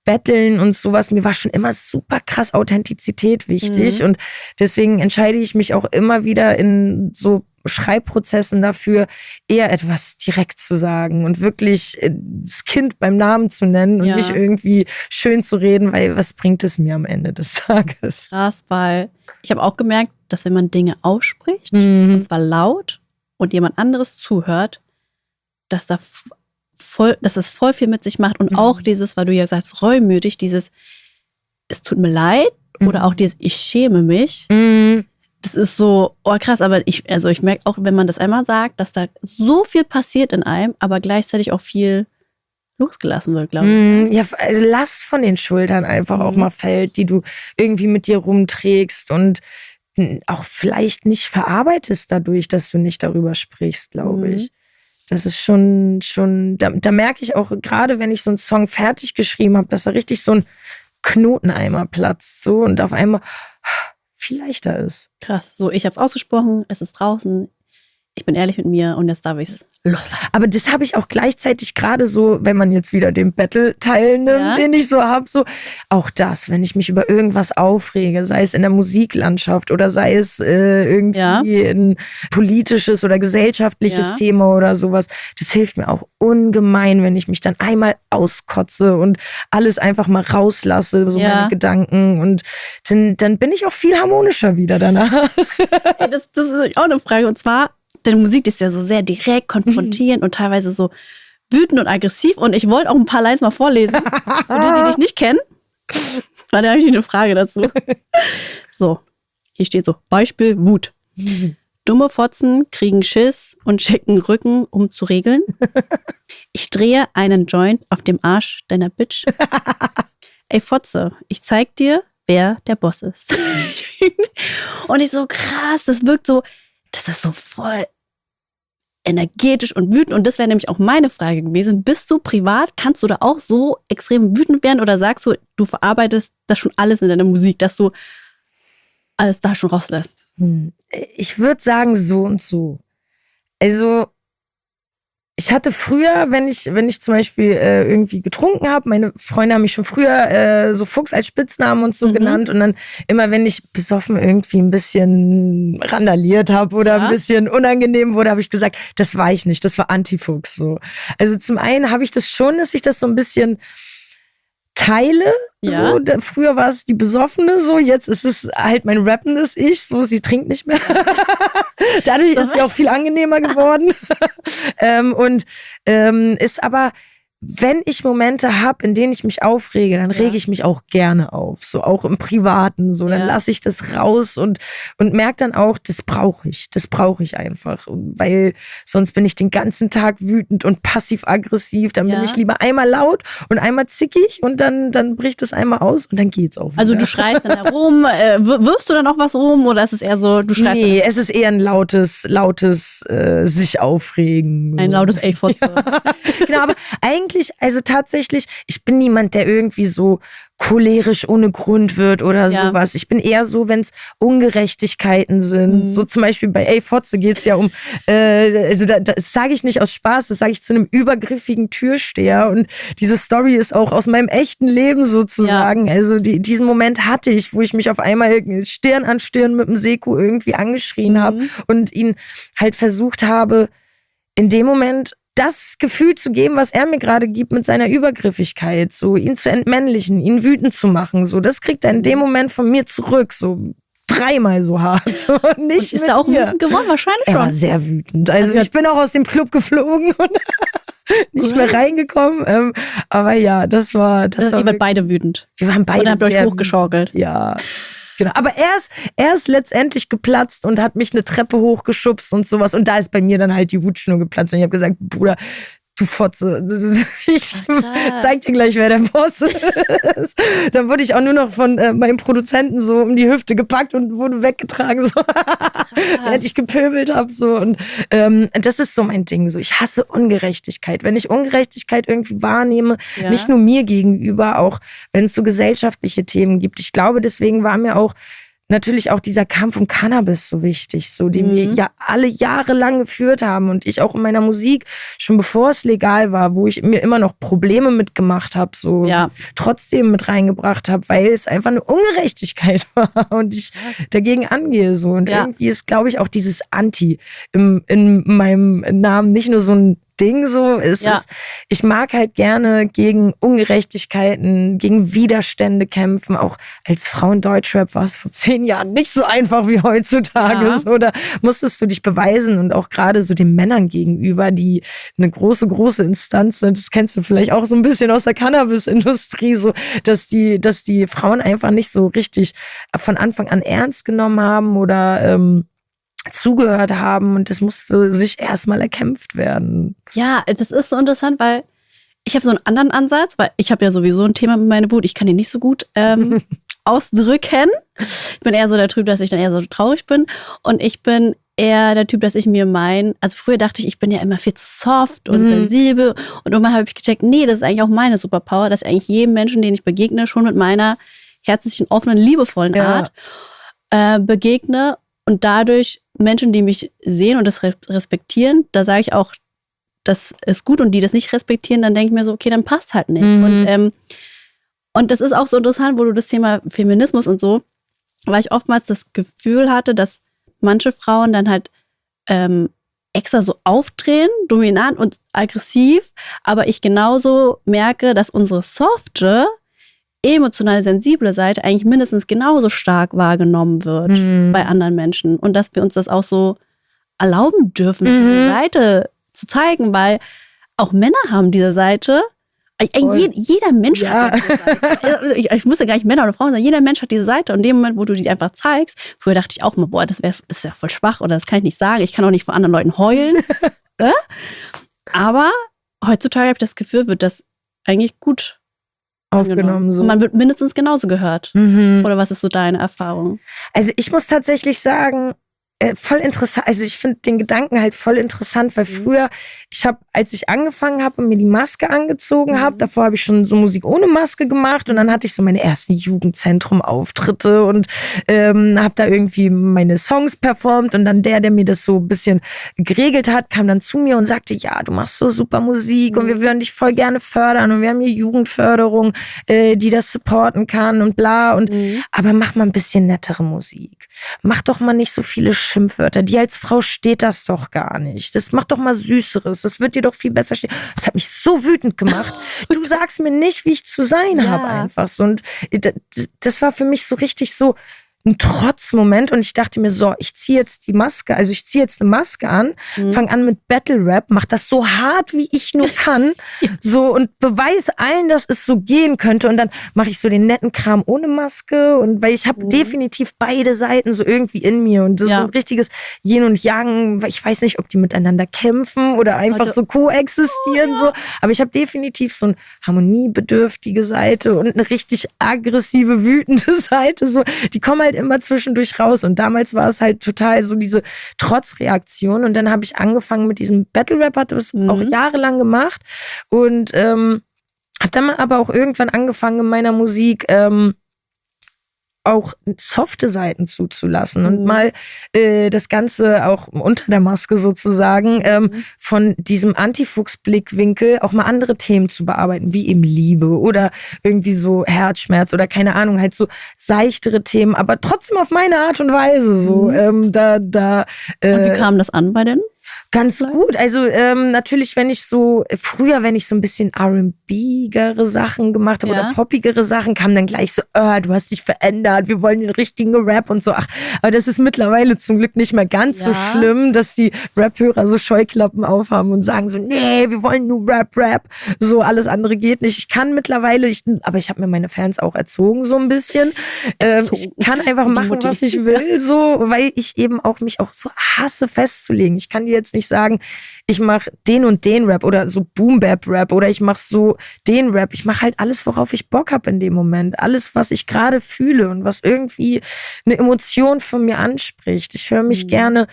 [SPEAKER 1] Betteln und sowas, mir war schon immer super krass Authentizität wichtig und deswegen entscheide ich mich auch immer wieder in so Schreibprozessen dafür, eher etwas direkt zu sagen und wirklich das Kind beim Namen zu nennen und nicht irgendwie schön zu reden, weil was bringt es mir am Ende des Tages?
[SPEAKER 2] Krass, weil ich habe auch gemerkt, dass wenn man Dinge ausspricht, und zwar laut und jemand anderes zuhört, dass das voll viel mit sich macht und auch dieses, weil du ja sagst, reumütig, dieses es tut mir leid oder auch dieses ich schäme mich. Das ist so, oh krass, aber ich merke auch, wenn man das einmal sagt, dass da so viel passiert in einem, aber gleichzeitig auch viel losgelassen wird, glaube ich.
[SPEAKER 1] Ja, also Last von den Schultern einfach auch mal fällt, die du irgendwie mit dir rumträgst und auch vielleicht nicht verarbeitest dadurch, dass du nicht darüber sprichst, glaube ich. Das ist schon, da merke ich auch, gerade wenn ich so einen Song fertig geschrieben habe, dass da richtig so ein Knoteneimer platzt so und auf einmal viel leichter ist.
[SPEAKER 2] Krass, so ich habe es ausgesprochen, es ist draußen, ich bin ehrlich mit mir und jetzt darf ich es loslassen.
[SPEAKER 1] Aber das habe ich auch gleichzeitig gerade so, wenn man jetzt wieder den Battle-Teil nimmt, den ich so habe, so auch das, wenn ich mich über irgendwas aufrege, sei es in der Musiklandschaft oder sei es irgendwie ein politisches oder gesellschaftliches Thema oder sowas, das hilft mir auch ungemein, wenn ich mich dann einmal auskotze und alles einfach mal rauslasse, so meine Gedanken und dann bin ich auch viel harmonischer wieder danach.
[SPEAKER 2] Hey, das ist auch eine Frage und zwar, denn Musik ist ja so sehr direkt, konfrontierend und teilweise so wütend und aggressiv. Und ich wollte auch ein paar Lines mal vorlesen, für die dich nicht kennen. Weil da habe ich eine Frage dazu. So, hier steht so, Beispiel Wut. Dumme Fotzen kriegen Schiss und schicken Rücken, um zu regeln. Ich drehe einen Joint auf dem Arsch deiner Bitch. Ey Fotze, ich zeig dir, wer der Boss ist. Und ich so, krass, das wirkt so, das ist so voll energetisch und wütend. Und das wäre nämlich auch meine Frage gewesen. Bist du privat, kannst du da auch so extrem wütend werden oder sagst du, du verarbeitest das schon alles in deiner Musik, dass du alles da schon rauslässt?
[SPEAKER 1] Ich würde sagen so und so. Also ich hatte früher, wenn ich zum Beispiel irgendwie getrunken habe, meine Freunde haben mich schon früher so Fuchs als Spitznamen und so genannt und dann immer, wenn ich besoffen irgendwie ein bisschen randaliert habe oder ein bisschen unangenehm wurde, habe ich gesagt, das war ich nicht, das war Antifuchs so. Also zum einen habe ich das schon, dass ich das so ein bisschen teile. So, früher war es die Besoffene, so jetzt ist es halt mein rappendes Ich, so sie trinkt nicht mehr. Dadurch ist sie auch viel angenehmer geworden. Ist aber, wenn ich Momente habe, in denen ich mich aufrege, dann rege ich mich auch gerne auf, so auch im Privaten, so dann lasse ich das raus und merke dann auch, das brauche ich einfach, weil sonst bin ich den ganzen Tag wütend und passiv-aggressiv, dann bin ich lieber einmal laut und einmal zickig und dann bricht es einmal aus und dann geht's auch wieder.
[SPEAKER 2] Also du schreist dann herum, wirfst du dann auch was rum oder ist es eher so, du schreist?
[SPEAKER 1] Nee, es ist eher ein lautes sich aufregen.
[SPEAKER 2] Ein lautes Ey-Fotze.
[SPEAKER 1] Genau, aber eigentlich, also tatsächlich, ich bin niemand, der irgendwie so cholerisch ohne Grund wird oder sowas. Ich bin eher so, wenn es Ungerechtigkeiten sind. So zum Beispiel bei Ey Fotze geht es ja um, also das sage ich nicht aus Spaß, das sage ich zu einem übergriffigen Türsteher und diese Story ist auch aus meinem echten Leben sozusagen. Also diesen Moment hatte ich, wo ich mich auf einmal Stirn an Stirn mit dem Seku irgendwie angeschrien habe und ihn halt versucht habe, in dem Moment das Gefühl zu geben, was er mir gerade gibt mit seiner Übergriffigkeit, so ihn zu entmännlichen, ihn wütend zu machen, so das kriegt er in dem Moment von mir zurück, so 3-mal so hart. So, nicht
[SPEAKER 2] und ist er auch wütend geworden? Wahrscheinlich schon.
[SPEAKER 1] Er war sehr wütend. Also ich bin auch aus dem Club geflogen und nicht mehr reingekommen. Aber ja, das war
[SPEAKER 2] ihr wart beide wütend.
[SPEAKER 1] Wir waren beide
[SPEAKER 2] und habt euch hochgeschaukelt.
[SPEAKER 1] Ja. Genau. Aber er ist letztendlich geplatzt und hat mich eine Treppe hochgeschubst und sowas. Und da ist bei mir dann halt die Hutschnur geplatzt. Und ich habe gesagt, Bruder, du Fotze, ich zeig dir gleich, wer der Boss ist. Dann wurde ich auch nur noch von meinem Produzenten so um die Hüfte gepackt und wurde weggetragen, so, während ich gepöbelt habe. So. Und das ist so mein Ding. So. Ich hasse Ungerechtigkeit. Wenn ich Ungerechtigkeit irgendwie wahrnehme, nicht nur mir gegenüber, auch wenn es so gesellschaftliche Themen gibt. Ich glaube, deswegen war mir auch natürlich auch dieser Kampf um Cannabis so wichtig, so den wir ja alle Jahre lang geführt haben und ich auch in meiner Musik, schon bevor es legal war, wo ich mir immer noch Probleme mitgemacht habe, so trotzdem mit reingebracht habe, weil es einfach eine Ungerechtigkeit war und ich dagegen angehe so. Und irgendwie ist, glaube ich, auch dieses Anti in meinem Namen nicht nur so ein Ding so ist. Ich mag halt gerne gegen Ungerechtigkeiten, gegen Widerstände kämpfen. Auch als Frau in Deutschrap war es vor 10 Jahren nicht so einfach wie heutzutage. So, da musstest du dich beweisen und auch gerade so den Männern gegenüber, die eine große, große Instanz sind. Das kennst du vielleicht auch so ein bisschen aus der Cannabis-Industrie, so, dass die Frauen einfach nicht so richtig von Anfang an ernst genommen haben oder zugehört haben und das musste sich erstmal erkämpft werden. Ja,
[SPEAKER 2] das ist so interessant, weil ich habe so einen anderen Ansatz, weil ich habe ja sowieso ein Thema mit meiner Wut. Ich kann die nicht so gut ausdrücken. Ich bin eher so der Typ, dass ich dann eher so traurig bin und ich bin eher der Typ, dass ich mir also früher dachte ich bin ja immer viel zu soft und sensibel und irgendwann habe ich gecheckt, nee, das ist eigentlich auch meine Superpower, dass ich eigentlich jedem Menschen, den ich begegne, schon mit meiner herzlichen, offenen, liebevollen Art begegne und dadurch Menschen, die mich sehen und das respektieren, da sage ich auch, das ist gut und die das nicht respektieren, dann denke ich mir so, okay, dann passt halt nicht. Und das ist auch so interessant, wo du das Thema Feminismus und so, weil ich oftmals das Gefühl hatte, dass manche Frauen dann halt extra so aufdrehen, dominant und aggressiv, aber ich genauso merke, dass unsere softe, emotionale, sensible Seite eigentlich mindestens genauso stark wahrgenommen wird bei anderen Menschen und dass wir uns das auch so erlauben dürfen, diese Seite zu zeigen, weil auch Männer haben diese Seite. Jeder Mensch hat diese Seite. Ich muss ja gar nicht Männer oder Frauen sagen, jeder Mensch hat diese Seite und in dem Moment, wo du die einfach zeigst, früher dachte ich auch mal, boah, ist ja voll schwach oder das kann ich nicht sagen, ich kann auch nicht vor anderen Leuten heulen. Aber heutzutage habe ich das Gefühl, wird das eigentlich gut aufgenommen. So. Und man wird mindestens genauso gehört. Oder was ist so deine Erfahrung?
[SPEAKER 1] Also ich muss tatsächlich sagen, voll interessant, also ich finde den Gedanken halt voll interessant, weil früher, als ich angefangen habe und mir die Maske angezogen habe, davor habe ich schon so Musik ohne Maske gemacht und dann hatte ich so meine ersten Jugendzentrum-Auftritte und habe da irgendwie meine Songs performt und dann der mir das so ein bisschen geregelt hat, kam dann zu mir und sagte, ja, du machst so super Musik und wir würden dich voll gerne fördern und wir haben hier Jugendförderung, die das supporten kann und bla und aber mach mal ein bisschen nettere Musik. Mach doch mal nicht so viele Schimpfwörter. Die als Frau steht das doch gar nicht. Das macht doch mal Süßeres. Das wird dir doch viel besser stehen. Das hat mich so wütend gemacht. Du sagst mir nicht, wie ich zu sein habe einfach so. Und das war für mich so richtig so ein Trotzmoment und ich dachte mir so, ich ziehe jetzt eine Maske an, fange an mit Battle Rap, mach das so hart, wie ich nur kann, so und beweise allen, dass es so gehen könnte und dann mache ich so den netten Kram ohne Maske und weil ich habe definitiv beide Seiten so irgendwie in mir und das ist so ein richtiges Yin und Yang, weil ich weiß nicht, ob die miteinander kämpfen oder einfach so koexistieren, so, aber ich habe definitiv so eine harmoniebedürftige Seite und eine richtig aggressive, wütende Seite, so, die kommen halt immer zwischendurch raus und damals war es halt total so diese Trotzreaktion und dann habe ich angefangen mit diesem Battle Rap, hatte das auch jahrelang gemacht und habe dann aber auch irgendwann angefangen in meiner Musik auch softe Seiten zuzulassen und mal das Ganze auch unter der Maske sozusagen von diesem Antifuchs-Blickwinkel auch mal andere Themen zu bearbeiten, wie eben Liebe oder irgendwie so Herzschmerz oder keine Ahnung, halt so seichtere Themen, aber trotzdem auf meine Art und Weise so.
[SPEAKER 2] Und wie kam das an bei denen?
[SPEAKER 1] Ganz gut. Also natürlich, wenn ich so ein bisschen R&B-gere Sachen gemacht habe oder poppigere Sachen, kam dann gleich so, du hast dich verändert, wir wollen den richtigen Rap und so. Ach, aber das ist mittlerweile zum Glück nicht mehr ganz so schlimm, dass die Rap-Hörer so Scheuklappen aufhaben und sagen so, nee, wir wollen nur Rap. So, alles andere geht nicht. Ich kann mittlerweile, aber ich habe mir meine Fans auch erzogen so ein bisschen. Ich kann einfach machen, was ich will, so, weil ich eben auch mich auch so hasse festzulegen. Ich kann dir jetzt nicht sagen, ich mache den und den Rap oder so Boom-Bap-Rap oder ich mache so den Rap. Ich mache halt alles, worauf ich Bock habe in dem Moment. Alles, was ich gerade fühle und was irgendwie eine Emotion von mir anspricht. Ich höre mich gerne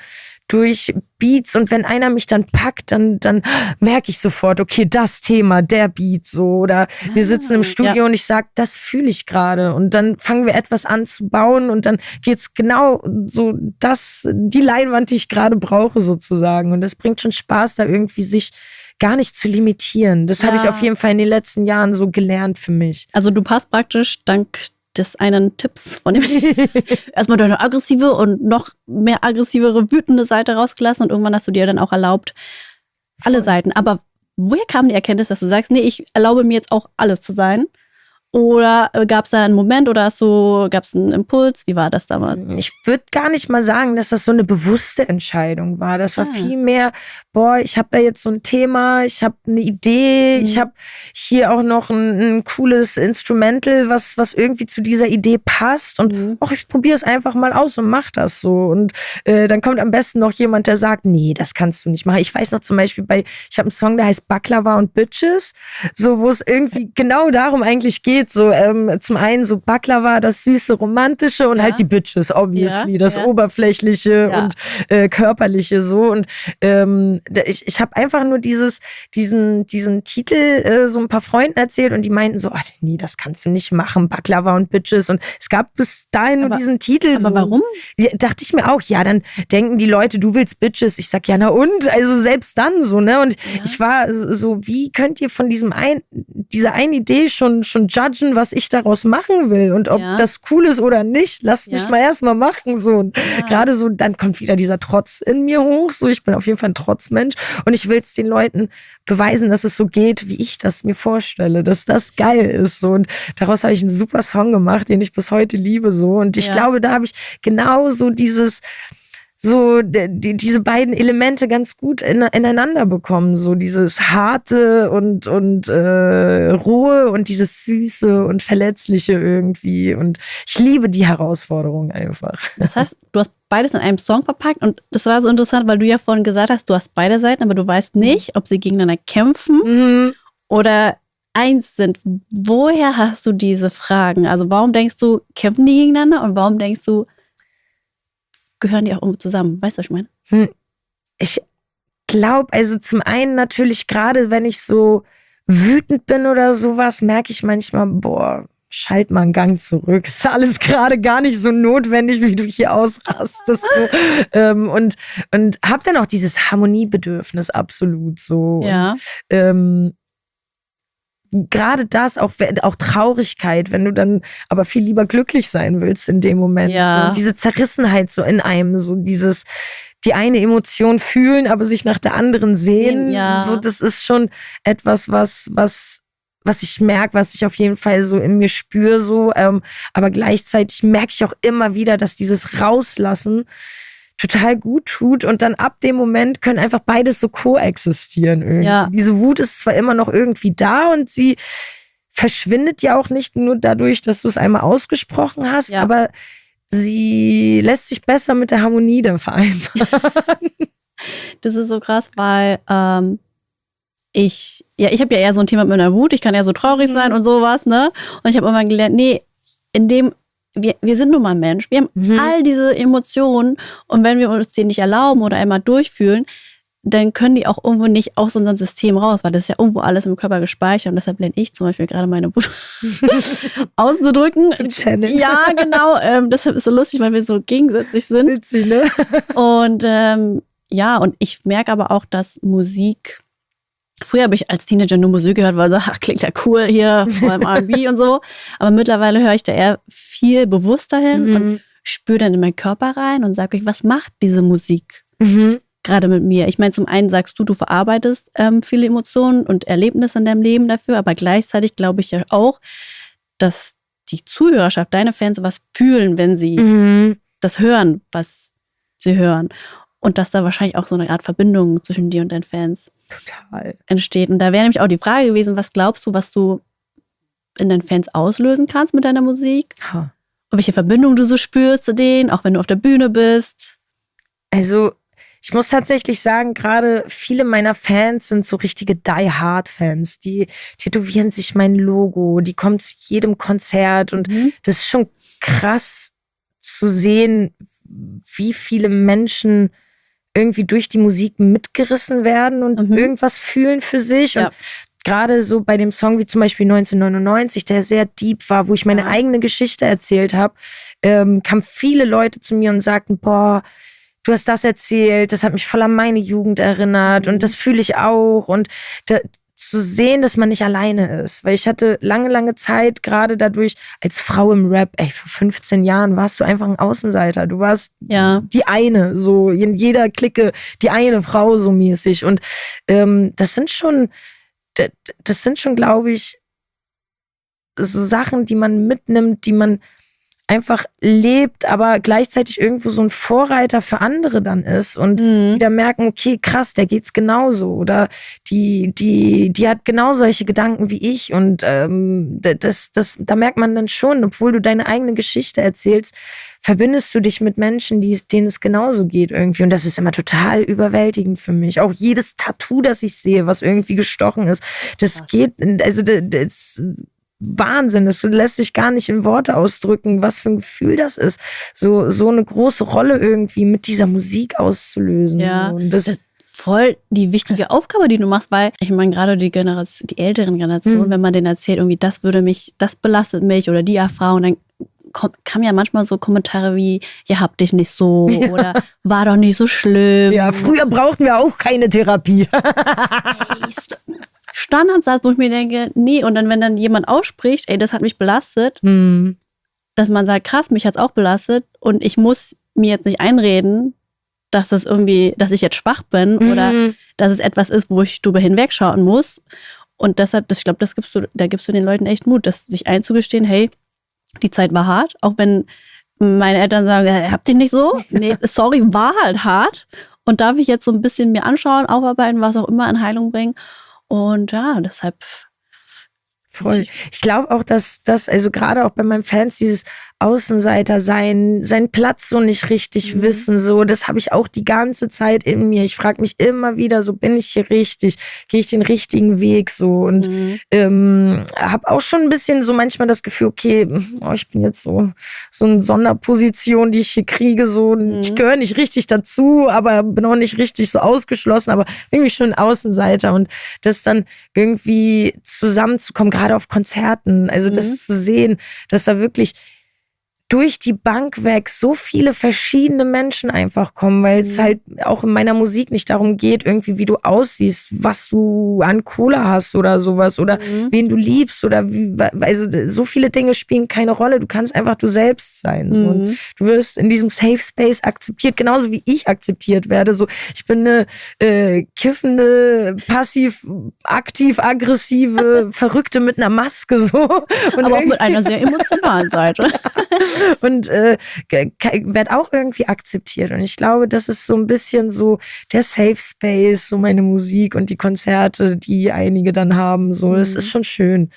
[SPEAKER 1] durch Beats und wenn einer mich dann packt, dann merke ich sofort, okay, das Thema, der Beat so oder wir sitzen im Studio und ich sag, das fühle ich gerade und dann fangen wir etwas an zu bauen und dann geht's genau so die Leinwand, die ich gerade brauche sozusagen und das bringt schon Spaß, da irgendwie sich gar nicht zu limitieren. Das habe ich auf jeden Fall in den letzten Jahren so gelernt für mich.
[SPEAKER 2] Also du passt praktisch dank des einen Tipps von dem erstmal deine aggressive und noch mehr aggressivere, wütende Seite rausgelassen und irgendwann hast du dir dann auch erlaubt, alle Seiten. Aber woher kam die Erkenntnis, dass du sagst, nee, ich erlaube mir jetzt auch alles zu sein? Oder gab es da einen Moment oder gab es einen Impuls? Wie war das damals?
[SPEAKER 1] Ich würde gar nicht mal sagen, dass das so eine bewusste Entscheidung war. Das war viel mehr, ich habe da jetzt so ein Thema, ich habe eine Idee, ich habe hier auch noch ein cooles Instrumental, was irgendwie zu dieser Idee passt und ich probiere es einfach mal aus und mach das so. Und dann kommt am besten noch jemand, der sagt, nee, das kannst du nicht machen. Ich weiß noch zum Beispiel ich habe einen Song, der heißt Baklava und Bitches, so wo es irgendwie genau darum eigentlich geht, so zum einen so Baklava, das süße, romantische und halt die Bitches, obviously, das oberflächliche und körperliche so und ich habe einfach nur diesen Titel so ein paar Freunden erzählt und die meinten so, nee, das kannst du nicht machen, Baklava und Bitches und es gab bis dahin nur diesen Titel.
[SPEAKER 2] Aber warum?
[SPEAKER 1] Ja, dachte ich mir auch, dann denken die Leute, du willst Bitches. Ich sag, ja, na und? Also selbst dann so, ne? Und ich war so, wie könnt ihr von dieser einen Idee schon judgen, was ich daraus machen will und ob das cool ist oder nicht, lasst mich mal erstmal machen. So. Und gerade so, dann kommt wieder dieser Trotz in mir hoch. So, ich bin auf jeden Fall ein Trotzmensch und ich will es den Leuten beweisen, dass es so geht, wie ich das mir vorstelle, dass das geil ist. So. Und daraus habe ich einen super Song gemacht, den ich bis heute liebe. So. Und ich glaube, da habe ich genau so diese beiden Elemente ganz gut ineinander bekommen. So dieses Harte und Rohe und dieses Süße und Verletzliche irgendwie. Und ich liebe die Herausforderung einfach.
[SPEAKER 2] Das heißt, du hast beides in einem Song verpackt und das war so interessant, weil du ja vorhin gesagt hast, du hast beide Seiten, aber du weißt nicht, ob sie gegeneinander kämpfen oder eins sind. Woher hast du diese Fragen? Also warum denkst du, kämpfen die gegeneinander und warum denkst du, gehören die auch irgendwo zusammen? Weißt du, was ich meine?
[SPEAKER 1] Ich glaube, also zum einen natürlich gerade, wenn ich so wütend bin oder sowas, merke ich manchmal, schalt mal einen Gang zurück. Ist alles gerade gar nicht so notwendig, wie du hier ausrastest. So. Und hab dann auch dieses Harmoniebedürfnis absolut so.
[SPEAKER 2] Ja.
[SPEAKER 1] Und, gerade das, auch Traurigkeit, wenn du dann aber viel lieber glücklich sein willst in dem Moment.
[SPEAKER 2] Ja.
[SPEAKER 1] So, diese Zerrissenheit so in einem, so die eine Emotion fühlen, aber sich nach der anderen sehen.
[SPEAKER 2] Ja.
[SPEAKER 1] So, das ist schon etwas, was ich merke, was ich auf jeden Fall so in mir spüre, so. Aber gleichzeitig merke ich auch immer wieder, dass dieses Rauslassen total gut tut und dann ab dem Moment können einfach beides so koexistieren irgendwie. Ja. Diese Wut ist zwar immer noch irgendwie da und sie verschwindet ja auch nicht nur dadurch, dass du es einmal ausgesprochen hast, aber sie lässt sich besser mit der Harmonie dann vereinbaren.
[SPEAKER 2] Das ist so krass, weil ich habe ja eher so ein Thema mit meiner Wut, ich kann ja so traurig sein und sowas, ne? Und ich habe immer gelernt, wir sind nun mal Mensch, wir haben all diese Emotionen und wenn wir uns die nicht erlauben oder einmal durchfühlen, dann können die auch irgendwo nicht aus unserem System raus, weil das ist ja irgendwo alles im Körper gespeichert und deshalb lerne ich zum Beispiel gerade meine Wut auszudrücken. Ja, genau, deshalb ist es so lustig, weil wir so gegensätzlich sind.
[SPEAKER 1] Witzig, ne?
[SPEAKER 2] Und und ich merke aber auch, dass Musik, früher habe ich als Teenager nur Musik gehört, weil so, klingt ja cool hier, vor allem R&B und so. Aber mittlerweile höre ich da eher viel bewusster hin und spüre dann in meinen Körper rein und sage euch, was macht diese Musik gerade mit mir? Ich meine, zum einen sagst du verarbeitest viele Emotionen und Erlebnisse in deinem Leben dafür, aber gleichzeitig glaube ich ja auch, dass die Zuhörerschaft, deine Fans was fühlen, wenn sie das hören, was sie hören. Und dass da wahrscheinlich auch so eine Art Verbindung zwischen dir und deinen Fans entsteht. Und da wäre nämlich auch die Frage gewesen, was glaubst du, was du in deinen Fans auslösen kannst mit deiner Musik? Und welche Verbindung du so spürst zu denen, auch wenn du auf der Bühne bist?
[SPEAKER 1] Also ich muss tatsächlich sagen, gerade viele meiner Fans sind so richtige Die-Hard-Fans. Die tätowieren sich mein Logo, die kommen zu jedem Konzert und das ist schon krass zu sehen, wie viele Menschen irgendwie durch die Musik mitgerissen werden und irgendwas fühlen für sich. Ja. Und gerade so bei dem Song wie zum Beispiel 1999, der sehr deep war, wo ich meine eigene Geschichte erzählt habe, kamen viele Leute zu mir und sagten, boah, du hast das erzählt, das hat mich voll an meine Jugend erinnert und das fühle ich auch. Und zu sehen, dass man nicht alleine ist. Weil ich hatte lange Zeit, gerade dadurch, als Frau im Rap, vor 15 Jahren warst du einfach ein Außenseiter. Du warst die eine, so in jeder Clique, die eine Frau so mäßig. Und das sind schon, glaube ich, so Sachen, die man mitnimmt, die man einfach lebt, aber gleichzeitig irgendwo so ein Vorreiter für andere dann ist und die da merken, okay, krass, der geht's genauso oder die hat genau solche Gedanken wie ich und da merkt man dann schon, obwohl du deine eigene Geschichte erzählst, verbindest du dich mit Menschen, denen es genauso geht irgendwie und das ist immer total überwältigend für mich. Auch jedes Tattoo, das ich sehe, was irgendwie gestochen ist, das geht, also das Wahnsinn, das lässt sich gar nicht in Worte ausdrücken, was für ein Gefühl das ist, so eine große Rolle irgendwie mit dieser Musik auszulösen.
[SPEAKER 2] Ja,
[SPEAKER 1] und
[SPEAKER 2] das ist voll die wichtige Aufgabe, die du machst, weil ich meine, gerade die älteren Generationen, wenn man denen erzählt, irgendwie das belastet mich oder die Erfahrung, dann kamen ja manchmal so Kommentare wie, ja, hab dich nicht so oder war doch nicht so schlimm.
[SPEAKER 1] Ja, früher brauchten wir auch keine Therapie.
[SPEAKER 2] Standardsatz, wo ich mir denke, nee, und dann, wenn dann jemand ausspricht, ey, das hat mich belastet, dass man sagt, krass, mich hat's auch belastet und ich muss mir jetzt nicht einreden, dass das irgendwie, dass ich jetzt schwach bin oder dass es etwas ist, wo ich drüber hinwegschauen muss. Und deshalb, ich glaube, da gibst du den Leuten echt Mut, sich einzugestehen, hey, die Zeit war hart, auch wenn meine Eltern sagen, hab dich nicht so. Nee, sorry, war halt hart. Und darf ich jetzt so ein bisschen mir anschauen, aufarbeiten, was auch immer in Heilung bringen. Und ja, deshalb.
[SPEAKER 1] Voll. Ich glaube auch, dass das, also gerade auch bei meinen Fans, dieses Außenseiter sein, seinen Platz so nicht richtig wissen, so, das habe ich auch die ganze Zeit in mir. Ich frage mich immer wieder, so, bin ich hier richtig? Gehe ich den richtigen Weg, so? Und habe auch schon ein bisschen so manchmal das Gefühl, okay, ich bin jetzt so eine Sonderposition, die ich hier kriege, so, ich gehöre nicht richtig dazu, aber bin auch nicht richtig so ausgeschlossen, aber irgendwie schon ein Außenseiter und das dann irgendwie zusammenzukommen, gerade auf Konzerten, also das zu sehen, dass da wirklich durch die Bank weg so viele verschiedene Menschen einfach kommen, weil es halt auch in meiner Musik nicht darum geht, irgendwie wie du aussiehst, was du an Kohle hast oder sowas oder wen du liebst oder also so viele Dinge spielen keine Rolle. Du kannst einfach du selbst sein. So. Und du wirst in diesem Safe Space akzeptiert, genauso wie ich akzeptiert werde. So, ich bin eine kiffende, passiv, aktiv, aggressive, Verrückte mit einer Maske so. Und
[SPEAKER 2] aber auch mit einer sehr emotionalen Seite.
[SPEAKER 1] Und wird auch irgendwie akzeptiert. Und ich glaube, das ist so ein bisschen so der Safe Space, so meine Musik und die Konzerte, die einige dann haben. So, das ist schon schön.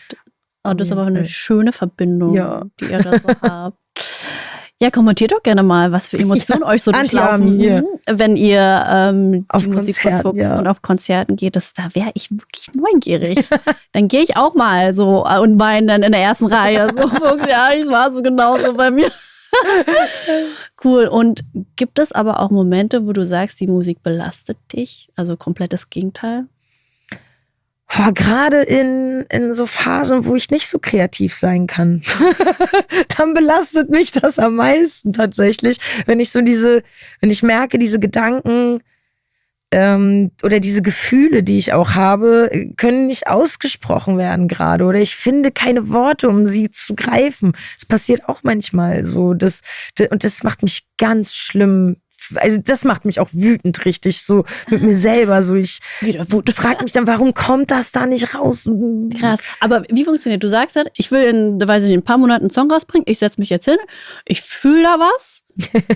[SPEAKER 2] Oh, das ist aber eine schöne Verbindung, die ihr da so habt. Ja, kommentiert doch gerne mal, was für Emotionen euch so durchlaufen, wenn ihr die Musik von Fuchs und auf Konzerten geht. Da wäre ich wirklich neugierig. Dann gehe ich auch mal so und weine dann in der ersten Reihe. So, Fuchs, ja, ich war so genauso bei mir. Cool. Und gibt es aber auch Momente, wo du sagst, die Musik belastet dich? Also komplettes Gegenteil?
[SPEAKER 1] Gerade in so Phasen, wo ich nicht so kreativ sein kann, dann belastet mich das am meisten tatsächlich, wenn ich merke, diese Gedanken oder diese Gefühle, die ich auch habe, können nicht ausgesprochen werden gerade oder ich finde keine Worte, um sie zu greifen. Es passiert auch manchmal so, und das macht mich ganz schlimm also das macht mich auch wütend richtig, so mit mir selber. So ich frage mich dann, warum kommt das da nicht raus?
[SPEAKER 2] Krass. Aber wie funktioniert? Du sagst halt, ich will in ein paar Monaten einen Song rausbringen, ich setze mich jetzt hin, ich fühle da was.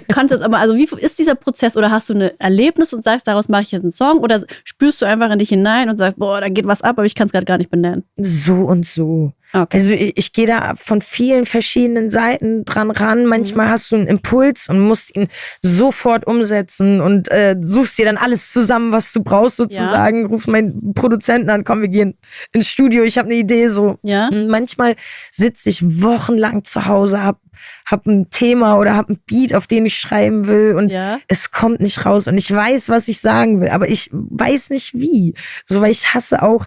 [SPEAKER 2] Kannst jetzt aber, also wie ist dieser Prozess, oder hast du ein Erlebnis und sagst, daraus mache ich jetzt einen Song, oder spürst du einfach in dich hinein und sagst, boah, da geht was ab, aber ich kann es gerade gar nicht benennen?
[SPEAKER 1] So und so. Okay. Also ich gehe da von vielen verschiedenen Seiten dran ran. Manchmal hast du einen Impuls und musst ihn sofort umsetzen und suchst dir dann alles zusammen, was du brauchst sozusagen. Ruf meinen Produzenten an, komm, wir gehen ins Studio, ich habe eine Idee. So. Ja. Und manchmal sitze ich wochenlang zu Hause, hab ein Thema oder hab ein Beat, auf den ich schreiben will und es kommt nicht raus. Und ich weiß, was ich sagen will, aber ich weiß nicht wie. So, weil ich hasse auch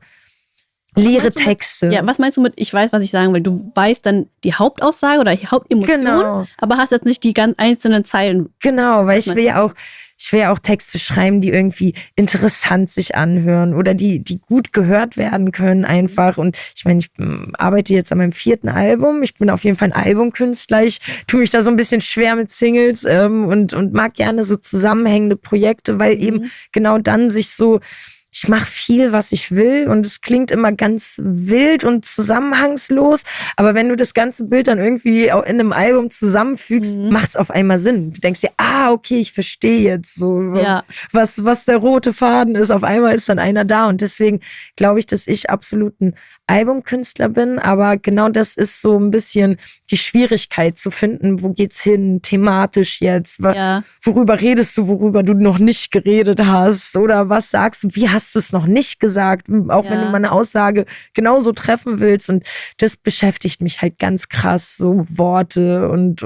[SPEAKER 1] leere Texte.
[SPEAKER 2] Ja, was meinst du mit, ich weiß, was ich sagen will? Du weißt dann die Hauptaussage oder die Hauptemotion, aber hast jetzt nicht die ganz einzelnen Zeilen.
[SPEAKER 1] Genau, weil ich will ja auch Texte schreiben, die irgendwie interessant sich anhören oder die gut gehört werden können einfach. Und ich meine, ich arbeite jetzt an meinem 4. Album. Ich bin auf jeden Fall ein Albumkünstler. Ich tue mich da so ein bisschen schwer mit Singles und mag gerne so zusammenhängende Projekte, weil eben genau dann sich so, ich mache viel, was ich will und es klingt immer ganz wild und zusammenhangslos, aber wenn du das ganze Bild dann irgendwie auch in einem Album zusammenfügst, macht's auf einmal Sinn. Du denkst dir, okay, ich verstehe jetzt so, was der rote Faden ist. Auf einmal ist dann einer da und deswegen glaube ich, dass ich absolut ein Albumkünstler bin, aber genau das ist so ein bisschen die Schwierigkeit zu finden, wo geht's hin, thematisch jetzt, worüber redest du, worüber du noch nicht geredet hast oder was sagst du, wie hast du es noch nicht gesagt, auch wenn du mal eine Aussage genauso treffen willst und das beschäftigt mich halt ganz krass, so Worte und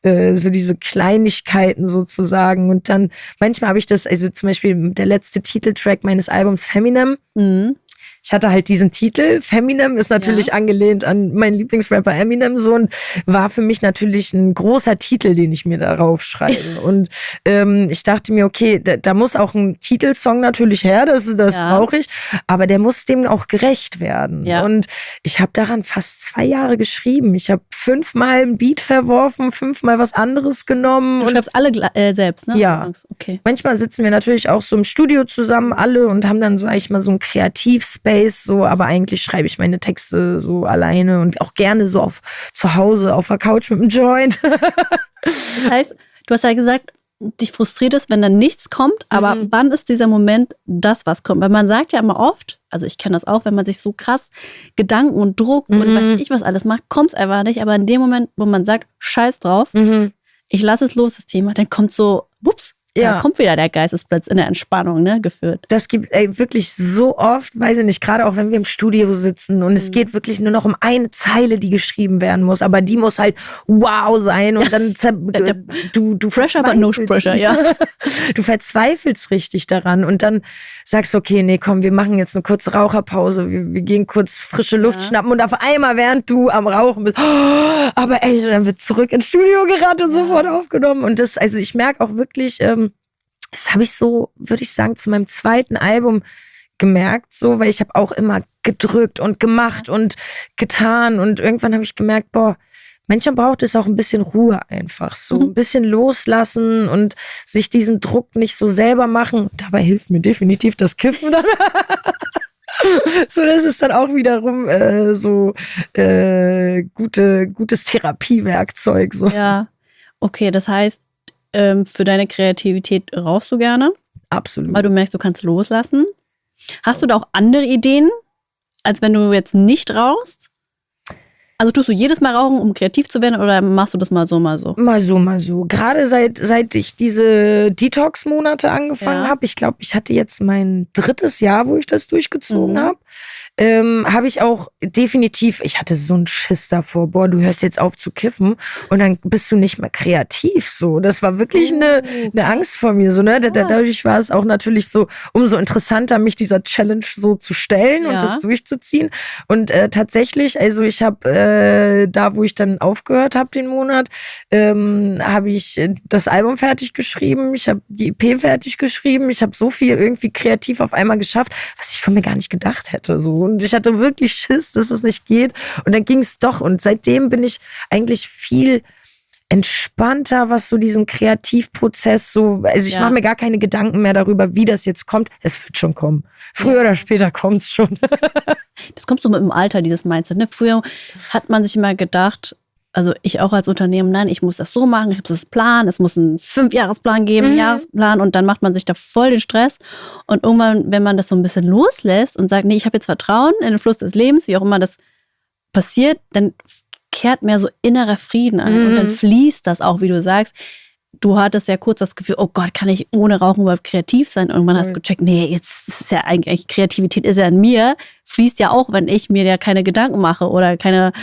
[SPEAKER 1] so diese Kleinigkeiten sozusagen und dann manchmal habe ich das, also zum Beispiel der letzte Titeltrack meines Albums Feminem, ich hatte halt diesen Titel. Feminem ist natürlich angelehnt an meinen Lieblingsrapper Eminem so und war für mich natürlich ein großer Titel, den ich mir darauf schreibe. Und ich dachte mir, okay, da muss auch ein Titelsong natürlich her, das brauche ich, aber der muss dem auch gerecht werden. Ja. Und ich habe daran fast 2 Jahre geschrieben. Ich habe 5-mal ein Beat verworfen, 5-mal was anderes genommen.
[SPEAKER 2] Du schreibst alle selbst, ne?
[SPEAKER 1] Ja. Okay. Manchmal sitzen wir natürlich auch so im Studio zusammen alle und haben dann, sag ich mal, so ein Kreativspace so, aber eigentlich schreibe ich meine Texte so alleine und auch gerne so zu Hause auf der Couch mit einem Joint.
[SPEAKER 2] Das heißt, du hast ja gesagt, dich frustriert es, wenn dann nichts kommt, aber wann ist dieser Moment, das was kommt? Weil man sagt ja immer oft, also ich kenne das auch, wenn man sich so krass Gedanken und Druck und weiß ich was alles macht, kommt es einfach nicht, aber in dem Moment, wo man sagt, scheiß drauf, ich lasse es los, das Thema, dann kommt so, wups, da kommt wieder der Geistesblitz in der Entspannung, ne, geführt.
[SPEAKER 1] Das gibt wirklich so oft, weiß ich nicht, gerade auch wenn wir im Studio sitzen und es geht wirklich nur noch um eine Zeile, die geschrieben werden muss, aber die muss halt wow sein und dann du
[SPEAKER 2] Pressure, but no pressure, ja.
[SPEAKER 1] Du verzweifelst richtig daran und dann sagst du, okay, nee, komm, wir machen jetzt eine kurze Raucherpause, wir gehen kurz frische Luft schnappen und auf einmal, während du am Rauchen bist, aber ey, dann wird zurück ins Studio gerannt und sofort aufgenommen und das, also ich merke auch wirklich, das habe ich so, würde ich sagen, zu meinem 2. Album gemerkt, so, weil ich habe auch immer gedrückt und gemacht und getan und irgendwann habe ich gemerkt, manchmal braucht es auch ein bisschen Ruhe einfach, so ein bisschen loslassen und sich diesen Druck nicht so selber machen. Dabei hilft mir definitiv das Kiffen dann. So, das ist dann auch wiederum gutes Therapiewerkzeug. So.
[SPEAKER 2] Ja, okay, das heißt, für deine Kreativität rauchst du gerne?
[SPEAKER 1] Absolut.
[SPEAKER 2] Weil du merkst, du kannst loslassen. Hast du da auch andere Ideen, als wenn du jetzt nicht rauchst? Also tust du jedes Mal rauchen, um kreativ zu werden, oder machst du das mal so, mal so?
[SPEAKER 1] Mal so, mal so. Gerade seit ich diese Detox-Monate angefangen habe, ich glaube, ich hatte jetzt mein 3. Jahr, wo ich das durchgezogen habe, habe ich auch definitiv, ich hatte so einen Schiss davor, du hörst jetzt auf zu kiffen und dann bist du nicht mehr kreativ, so. Das war wirklich eine Angst vor mir, so, ne? Dadurch war es auch natürlich so umso interessanter, mich dieser Challenge so zu stellen und das durchzuziehen. Und tatsächlich, also ich habe da, wo ich dann aufgehört habe den Monat, habe ich das Album fertig geschrieben, ich habe die EP fertig geschrieben, ich habe so viel irgendwie kreativ auf einmal geschafft, was ich von mir gar nicht gedacht hätte. So. Und ich hatte wirklich Schiss, dass es nicht geht. Und dann ging es doch. Und seitdem bin ich eigentlich viel entspannter, was so diesen Kreativprozess so, also ich mache mir gar keine Gedanken mehr darüber, wie das jetzt kommt. Es wird schon kommen. Früher oder später kommt es schon.
[SPEAKER 2] Das kommt so mit dem Alter, dieses Mindset. Ne? Früher hat man sich immer gedacht, also ich auch als Unternehmen, nein, ich muss das so machen, ich muss das planen, es muss einen 5-Jahresplan geben, einen Jahresplan und dann macht man sich da voll den Stress. Und irgendwann, wenn man das so ein bisschen loslässt und sagt, nee, ich habe jetzt Vertrauen in den Fluss des Lebens, wie auch immer das passiert, dann kehrt mehr so innerer Frieden an und dann fließt das auch, wie du sagst. Du hattest ja kurz das Gefühl, oh Gott, kann ich ohne Rauchen überhaupt kreativ sein? Irgendwann hast du gecheckt, nee, jetzt ist ja eigentlich, Kreativität ist ja in mir, fließt ja auch, wenn ich mir ja keine Gedanken mache oder keine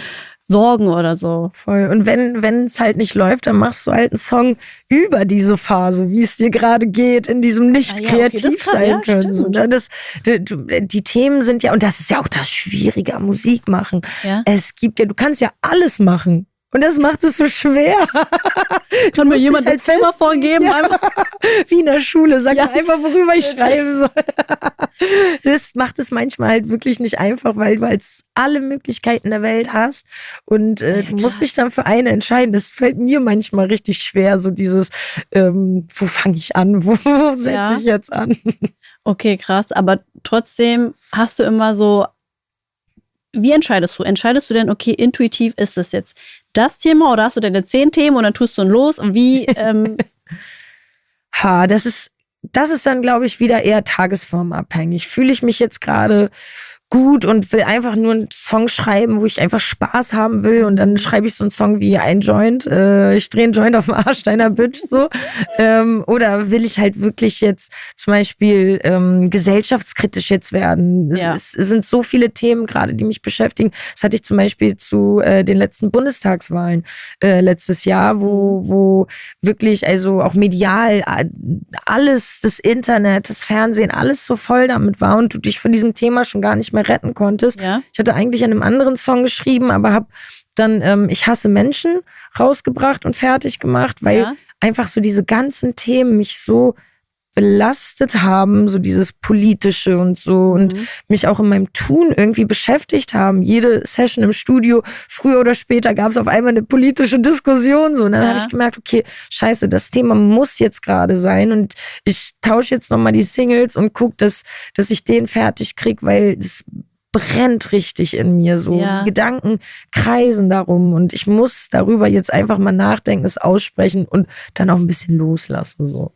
[SPEAKER 2] Sorgen oder so.
[SPEAKER 1] Voll. Und wenn es halt nicht läuft, dann machst du halt einen Song über diese Phase, wie es dir gerade geht, in diesem nicht kreativ sein können. So, ne? Die Themen sind ja, und das ist ja auch das Schwierige am Musik machen. Ja? Es gibt ja, du kannst ja alles machen. Und das macht es so schwer.
[SPEAKER 2] Kann mir jemand das Thema vorgeben?
[SPEAKER 1] Ja. Wie in der Schule. Sag mir einfach, worüber ich schreiben soll. Das macht es manchmal halt wirklich nicht einfach, weil du halt alle Möglichkeiten der Welt hast. Und du musst dich dann für eine entscheiden. Das fällt mir manchmal richtig schwer, so dieses, wo fange ich an? Wo setze ich jetzt an?
[SPEAKER 2] Okay, krass. Aber trotzdem hast du immer so, wie entscheidest du? Entscheidest du denn, okay, intuitiv ist es jetzt das Thema oder hast du deine 10 Themen und dann tust du ein Los und wie?
[SPEAKER 1] Das ist dann, glaube ich, wieder eher tagesformabhängig. Fühle ich mich jetzt gerade gut und will einfach nur einen Song schreiben, wo ich einfach Spaß haben will und dann schreibe ich so einen Song wie ein Joint, ich drehe einen Joint auf dem Arsch deiner Bitch so. Oder will ich halt wirklich jetzt zum Beispiel gesellschaftskritisch jetzt werden? Ja. Es sind so viele Themen gerade, die mich beschäftigen. Das hatte ich zum Beispiel zu den letzten Bundestagswahlen letztes Jahr, wo wirklich, also auch medial alles, das Internet, das Fernsehen, alles so voll damit war und du dich von diesem Thema schon gar nicht mehr retten konntest. Ja. Ich hatte eigentlich an einem anderen Song geschrieben, aber habe dann Ich hasse Menschen rausgebracht und fertig gemacht, weil einfach so diese ganzen Themen mich so belastet haben, so dieses Politische und so und mich auch in meinem Tun irgendwie beschäftigt haben. Jede Session im Studio, früher oder später gab es auf einmal eine politische Diskussion so und dann habe ich gemerkt, okay, scheiße, das Thema muss jetzt gerade sein und ich tausche jetzt nochmal die Singles und gucke, dass ich den fertig kriege, weil das brennt richtig in mir so. Ja. Die Gedanken kreisen darum und ich muss darüber jetzt einfach mal nachdenken, es aussprechen und dann auch ein bisschen loslassen so.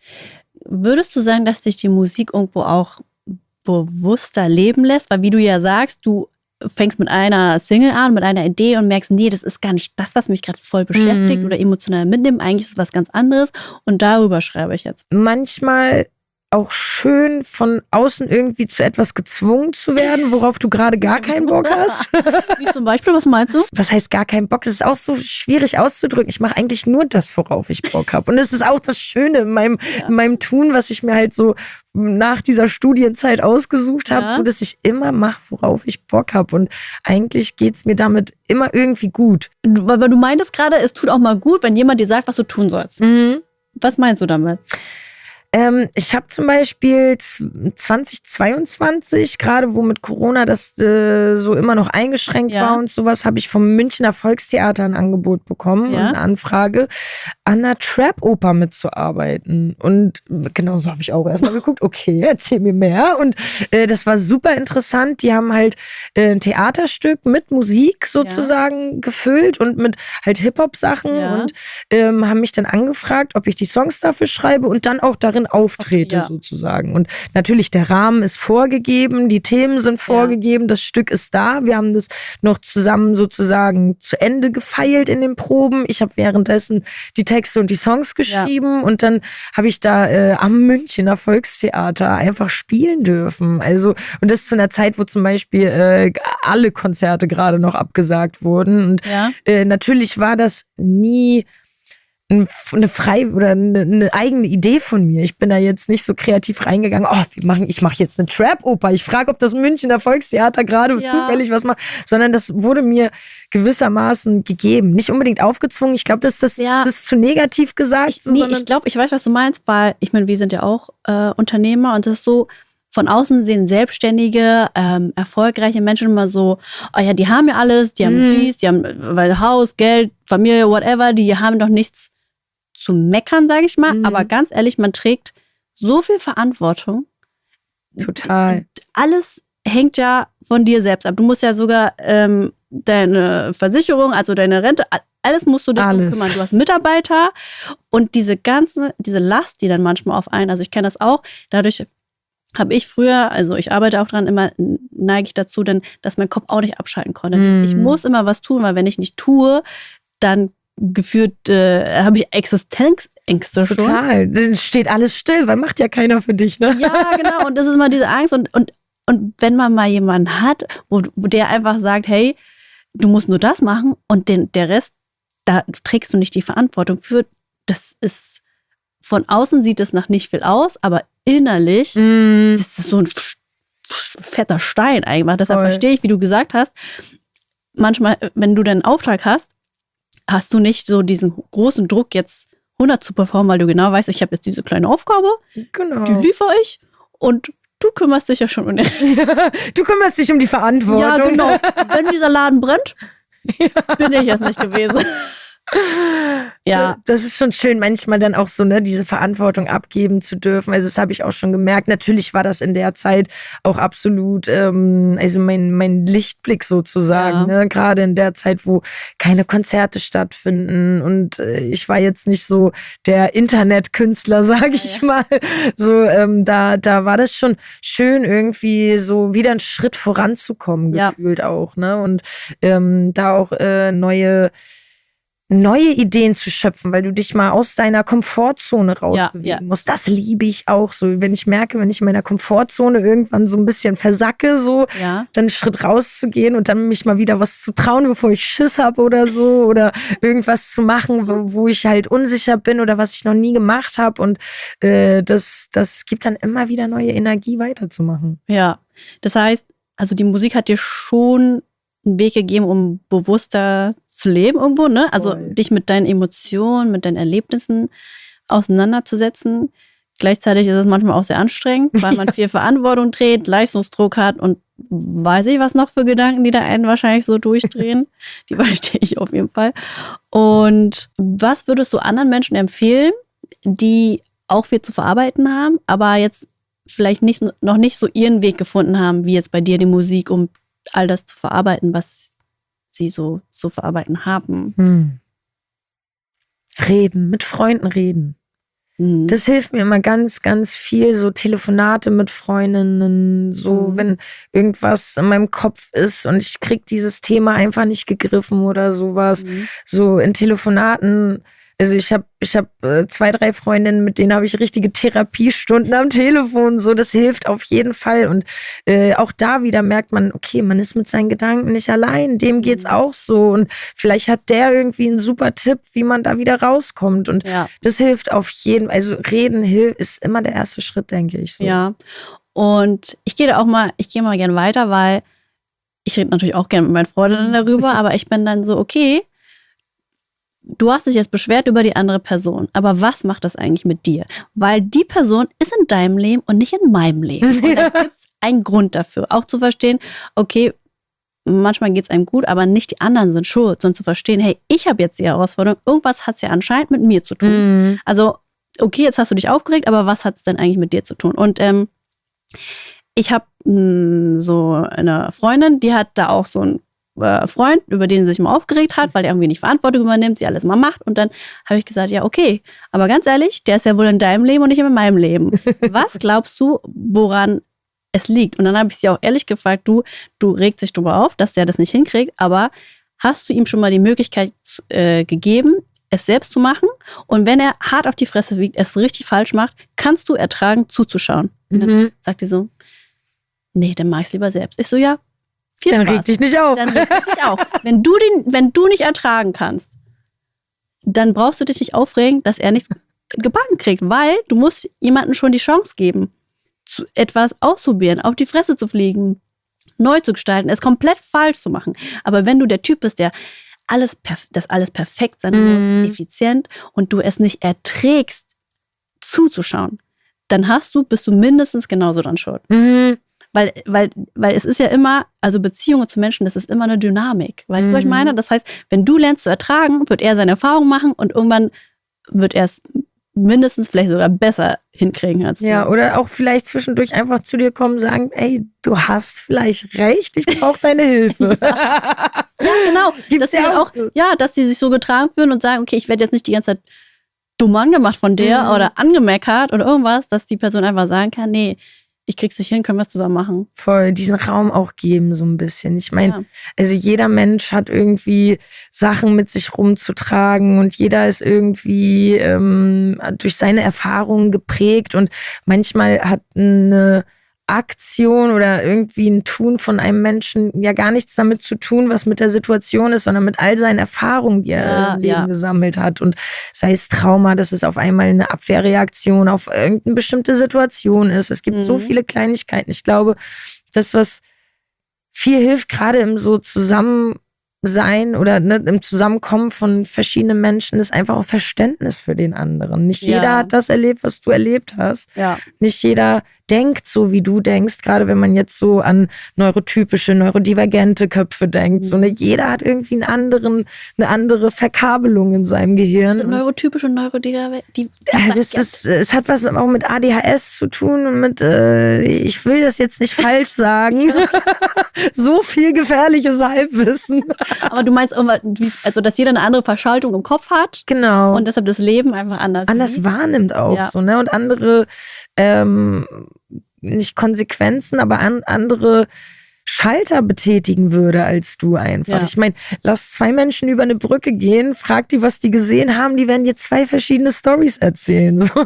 [SPEAKER 2] Würdest du sagen, dass dich die Musik irgendwo auch bewusster leben lässt? Weil wie du ja sagst, du fängst mit einer Single an, mit einer Idee und merkst, nee, das ist gar nicht das, was mich gerade voll beschäftigt oder emotional mitnimmt. Eigentlich ist es was ganz anderes und darüber schreibe ich jetzt.
[SPEAKER 1] Manchmal auch schön, von außen irgendwie zu etwas gezwungen zu werden, worauf du gerade gar keinen Bock hast.
[SPEAKER 2] Wie zum Beispiel, was meinst du?
[SPEAKER 1] Was heißt gar keinen Bock? Das ist auch so schwierig auszudrücken. Ich mache eigentlich nur das, worauf ich Bock habe. Und es ist auch das Schöne in meinem Tun, was ich mir halt so nach dieser Studienzeit ausgesucht habe, so dass ich immer mache, worauf ich Bock habe. Und eigentlich geht's mir damit immer irgendwie gut.
[SPEAKER 2] Weil du meintest gerade, es tut auch mal gut, wenn jemand dir sagt, was du tun sollst. Mhm. Was meinst du damit?
[SPEAKER 1] Ich habe zum Beispiel 2022, gerade wo mit Corona das so immer noch eingeschränkt war und sowas, habe ich vom Münchner Volkstheater ein Angebot bekommen und eine Anfrage, an einer Trap-Oper mitzuarbeiten. Und genauso habe ich auch erstmal geguckt, okay, erzähl mir mehr. Und das war super interessant. Die haben halt ein Theaterstück mit Musik sozusagen gefüllt und mit halt Hip-Hop-Sachen und haben mich dann angefragt, ob ich die Songs dafür schreibe und dann auch darin auftrete sozusagen. Und natürlich, der Rahmen ist vorgegeben, die Themen sind vorgegeben, das Stück ist da. Wir haben das noch zusammen sozusagen zu Ende gefeilt in den Proben. Ich habe währenddessen die Texte und die Songs geschrieben und dann habe ich da am Münchner Volkstheater einfach spielen dürfen. Also, und das zu einer Zeit, wo zum Beispiel alle Konzerte gerade noch abgesagt wurden. Und natürlich war das nie eine eine eigene Idee von mir. Ich bin da jetzt nicht so kreativ reingegangen, ich mache jetzt eine Trap-Oper. Ich frage, ob das Münchner Volkstheater gerade zufällig was macht, sondern das wurde mir gewissermaßen gegeben. Nicht unbedingt aufgezwungen. Ich glaube, das ist zu negativ gesagt.
[SPEAKER 2] Ich glaube, ich weiß, was du meinst, weil ich meine, wir sind ja auch Unternehmer und das ist so, von außen sehen selbstständige, erfolgreiche Menschen immer so, oh ja, die haben ja alles, die haben dies, die haben Haus, Geld, Familie, whatever, die haben doch nichts zu meckern, sage ich mal. Aber ganz ehrlich, man trägt so viel Verantwortung.
[SPEAKER 1] Total.
[SPEAKER 2] Alles hängt ja von dir selbst ab. Du musst ja sogar deine Versicherung, also deine Rente, alles musst du dich drum kümmern. Du hast Mitarbeiter und diese Last, die dann manchmal auf einen, also ich kenne das auch, dadurch habe ich früher, also ich arbeite auch dran, immer neige ich dazu, denn, dass mein Kopf auch nicht abschalten konnte. Ich muss immer was tun, weil wenn ich nicht tue, dann gefühlt habe ich Existenzängste schon.
[SPEAKER 1] Total, dann steht alles still, weil macht ja keiner für dich, ne?
[SPEAKER 2] Ja, genau, und das ist immer diese Angst und wenn man mal jemanden hat, wo der einfach sagt, hey, du musst nur das machen und der Rest, da trägst du nicht die Verantwortung für, das ist, von außen sieht es nach nicht viel aus, aber innerlich, das ist so ein fetter Stein eigentlich. Deshalb verstehe ich, wie du gesagt hast, manchmal, wenn du deinen Auftrag hast du nicht so diesen großen Druck, jetzt 100 zu performen, weil du genau weißt, ich habe jetzt diese kleine Aufgabe, die liefere ich und du kümmerst dich ja schon um den.
[SPEAKER 1] Du kümmerst dich um die Verantwortung.
[SPEAKER 2] Ja, genau. Wenn dieser Laden brennt, bin ich es nicht gewesen. Ja.
[SPEAKER 1] Das ist schon schön, manchmal dann auch so, ne, diese Verantwortung abgeben zu dürfen. Also das habe ich auch schon gemerkt. Natürlich war das in der Zeit auch absolut, also mein Lichtblick sozusagen, ne? Gerade in der Zeit, wo keine Konzerte stattfinden und ich war jetzt nicht so der Internetkünstler, sage ich mal. So, da war das schon schön, irgendwie so wieder einen Schritt voranzukommen, gefühlt auch, ne? Und da auch neue Ideen zu schöpfen, weil du dich mal aus deiner Komfortzone rausbewegen musst. Das liebe ich auch so. Wenn ich merke, wenn ich in meiner Komfortzone irgendwann so ein bisschen versacke, so, dann einen Schritt rauszugehen und dann mich mal wieder was zu trauen, bevor ich Schiss habe oder so, oder irgendwas zu machen, wo ich halt unsicher bin oder was ich noch nie gemacht habe. Und das gibt dann immer wieder neue Energie, weiterzumachen.
[SPEAKER 2] Ja, das heißt, also die Musik hat dir schon einen Weg gegeben, um bewusster zu leben irgendwo, ne? Also dich mit deinen Emotionen, mit deinen Erlebnissen auseinanderzusetzen. Gleichzeitig ist es manchmal auch sehr anstrengend, weil man viel Verantwortung trägt, Leistungsdruck hat und weiß ich was noch für Gedanken, die da einen wahrscheinlich so durchdrehen. Die verstehe ich auf jeden Fall. Und was würdest du anderen Menschen empfehlen, die auch viel zu verarbeiten haben, aber jetzt vielleicht noch nicht so ihren Weg gefunden haben, wie jetzt bei dir die Musik, um all das zu verarbeiten, was sie so zu verarbeiten haben?
[SPEAKER 1] Reden, mit Freunden reden. Das hilft mir immer ganz, ganz viel, so Telefonate mit Freundinnen, so wenn irgendwas in meinem Kopf ist und ich krieg dieses Thema einfach nicht gegriffen oder sowas. So in Telefonaten, also ich hab 2, 3 Freundinnen, mit denen habe ich richtige Therapiestunden am Telefon, so, das hilft auf jeden Fall. Und auch da wieder merkt man, okay, man ist mit seinen Gedanken nicht allein, dem geht's auch so und vielleicht hat der irgendwie einen super Tipp, wie man da wieder rauskommt und das hilft auf jeden Fall. Also reden ist immer der erste Schritt, denke ich. So.
[SPEAKER 2] Ja, und ich gehe mal gerne weiter, weil ich rede natürlich auch gerne mit meinen Freundinnen darüber, aber ich bin dann so, okay, du hast dich jetzt beschwert über die andere Person, aber was macht das eigentlich mit dir? Weil die Person ist in deinem Leben und nicht in meinem Leben. Und da gibt es einen Grund dafür. Auch zu verstehen, okay, manchmal geht es einem gut, aber nicht die anderen sind schuld, sondern zu verstehen, hey, ich habe jetzt die Herausforderung, irgendwas hat es ja anscheinend mit mir zu tun. Also, okay, jetzt hast du dich aufgeregt, aber was hat es denn eigentlich mit dir zu tun? Und ich habe so eine Freundin, die hat da auch so ein Freund, über den sie sich mal aufgeregt hat, weil der irgendwie nicht Verantwortung übernimmt, sie alles mal macht. Und dann habe ich gesagt, ja, okay, aber ganz ehrlich, der ist ja wohl in deinem Leben und nicht in meinem Leben. Was glaubst du, woran es liegt? Und dann habe ich sie auch ehrlich gefragt, du regst dich drüber auf, dass der das nicht hinkriegt, aber hast du ihm schon mal die Möglichkeit gegeben, es selbst zu machen? Und wenn er hart auf die Fresse wiegt, es richtig falsch macht, kannst du ertragen, zuzuschauen? Und dann sagt die so, nee, dann mach ich es lieber selbst. Ich so, ja, viel Spaß.
[SPEAKER 1] Dann reg dich nicht auf.
[SPEAKER 2] Dann reg dich nicht auf. Wenn du nicht ertragen kannst, dann brauchst du dich nicht aufregen, dass er nichts gebacken kriegt, weil du musst jemandem schon die Chance geben, etwas auszuprobieren, auf die Fresse zu fliegen, neu zu gestalten, es komplett falsch zu machen. Aber wenn du der Typ bist, der alles perfekt sein muss, effizient, und du es nicht erträgst, zuzuschauen, bist du mindestens genauso dann schuld. Weil es ist ja immer, also Beziehungen zu Menschen, das ist immer eine Dynamik. Weißt du, was ich meine? Das heißt, wenn du lernst zu ertragen, wird er seine Erfahrung machen und irgendwann wird er es mindestens vielleicht sogar besser hinkriegen als du.
[SPEAKER 1] Ja, oder auch vielleicht zwischendurch einfach zu dir kommen und sagen, ey, du hast vielleicht recht, ich brauche deine Hilfe.
[SPEAKER 2] Ja, genau. Dass sie halt auch, dass die sich so getragen fühlen und sagen, okay, ich werde jetzt nicht die ganze Zeit dumm angemacht von der oder angemeckert oder irgendwas, dass die Person einfach sagen kann, nee, ich krieg's nicht hin, können wir es zusammen machen.
[SPEAKER 1] Voll, diesen Raum auch geben so ein bisschen. Ich meine, also jeder Mensch hat irgendwie Sachen mit sich rumzutragen und jeder ist irgendwie durch seine Erfahrungen geprägt und manchmal hat eine Aktion oder irgendwie ein Tun von einem Menschen ja gar nichts damit zu tun, was mit der Situation ist, sondern mit all seinen Erfahrungen, die er im Leben gesammelt hat. Und sei es Trauma, dass es auf einmal eine Abwehrreaktion auf irgendeine bestimmte Situation ist. Es gibt so viele Kleinigkeiten. Ich glaube, das, was viel hilft, gerade im so Zusammensein oder im Zusammenkommen von verschiedenen Menschen, ist einfach auch Verständnis für den anderen. Nicht jeder hat das erlebt, was du erlebt hast. Ja. Nicht jeder denkt so, wie du denkst, gerade wenn man jetzt so an neurotypische, neurodivergente Köpfe denkt. So, jeder hat irgendwie eine andere Verkabelung in seinem Gehirn.
[SPEAKER 2] Also neurotypische und neurodivergent.
[SPEAKER 1] Es hat was auch mit ADHS zu tun und mit, ich will das jetzt nicht falsch sagen, so viel gefährliches Halbwissen.
[SPEAKER 2] Aber du meinst, also dass jeder eine andere Verschaltung im Kopf hat.
[SPEAKER 1] Genau.
[SPEAKER 2] Und deshalb das Leben einfach anders
[SPEAKER 1] wahrnimmt auch so, ne? Und andere, nicht Konsequenzen, aber andere Schalter betätigen würde als du einfach. Ja. Ich meine, lass zwei Menschen über eine Brücke gehen, frag die, was die gesehen haben, die werden dir zwei verschiedene Storys erzählen. So.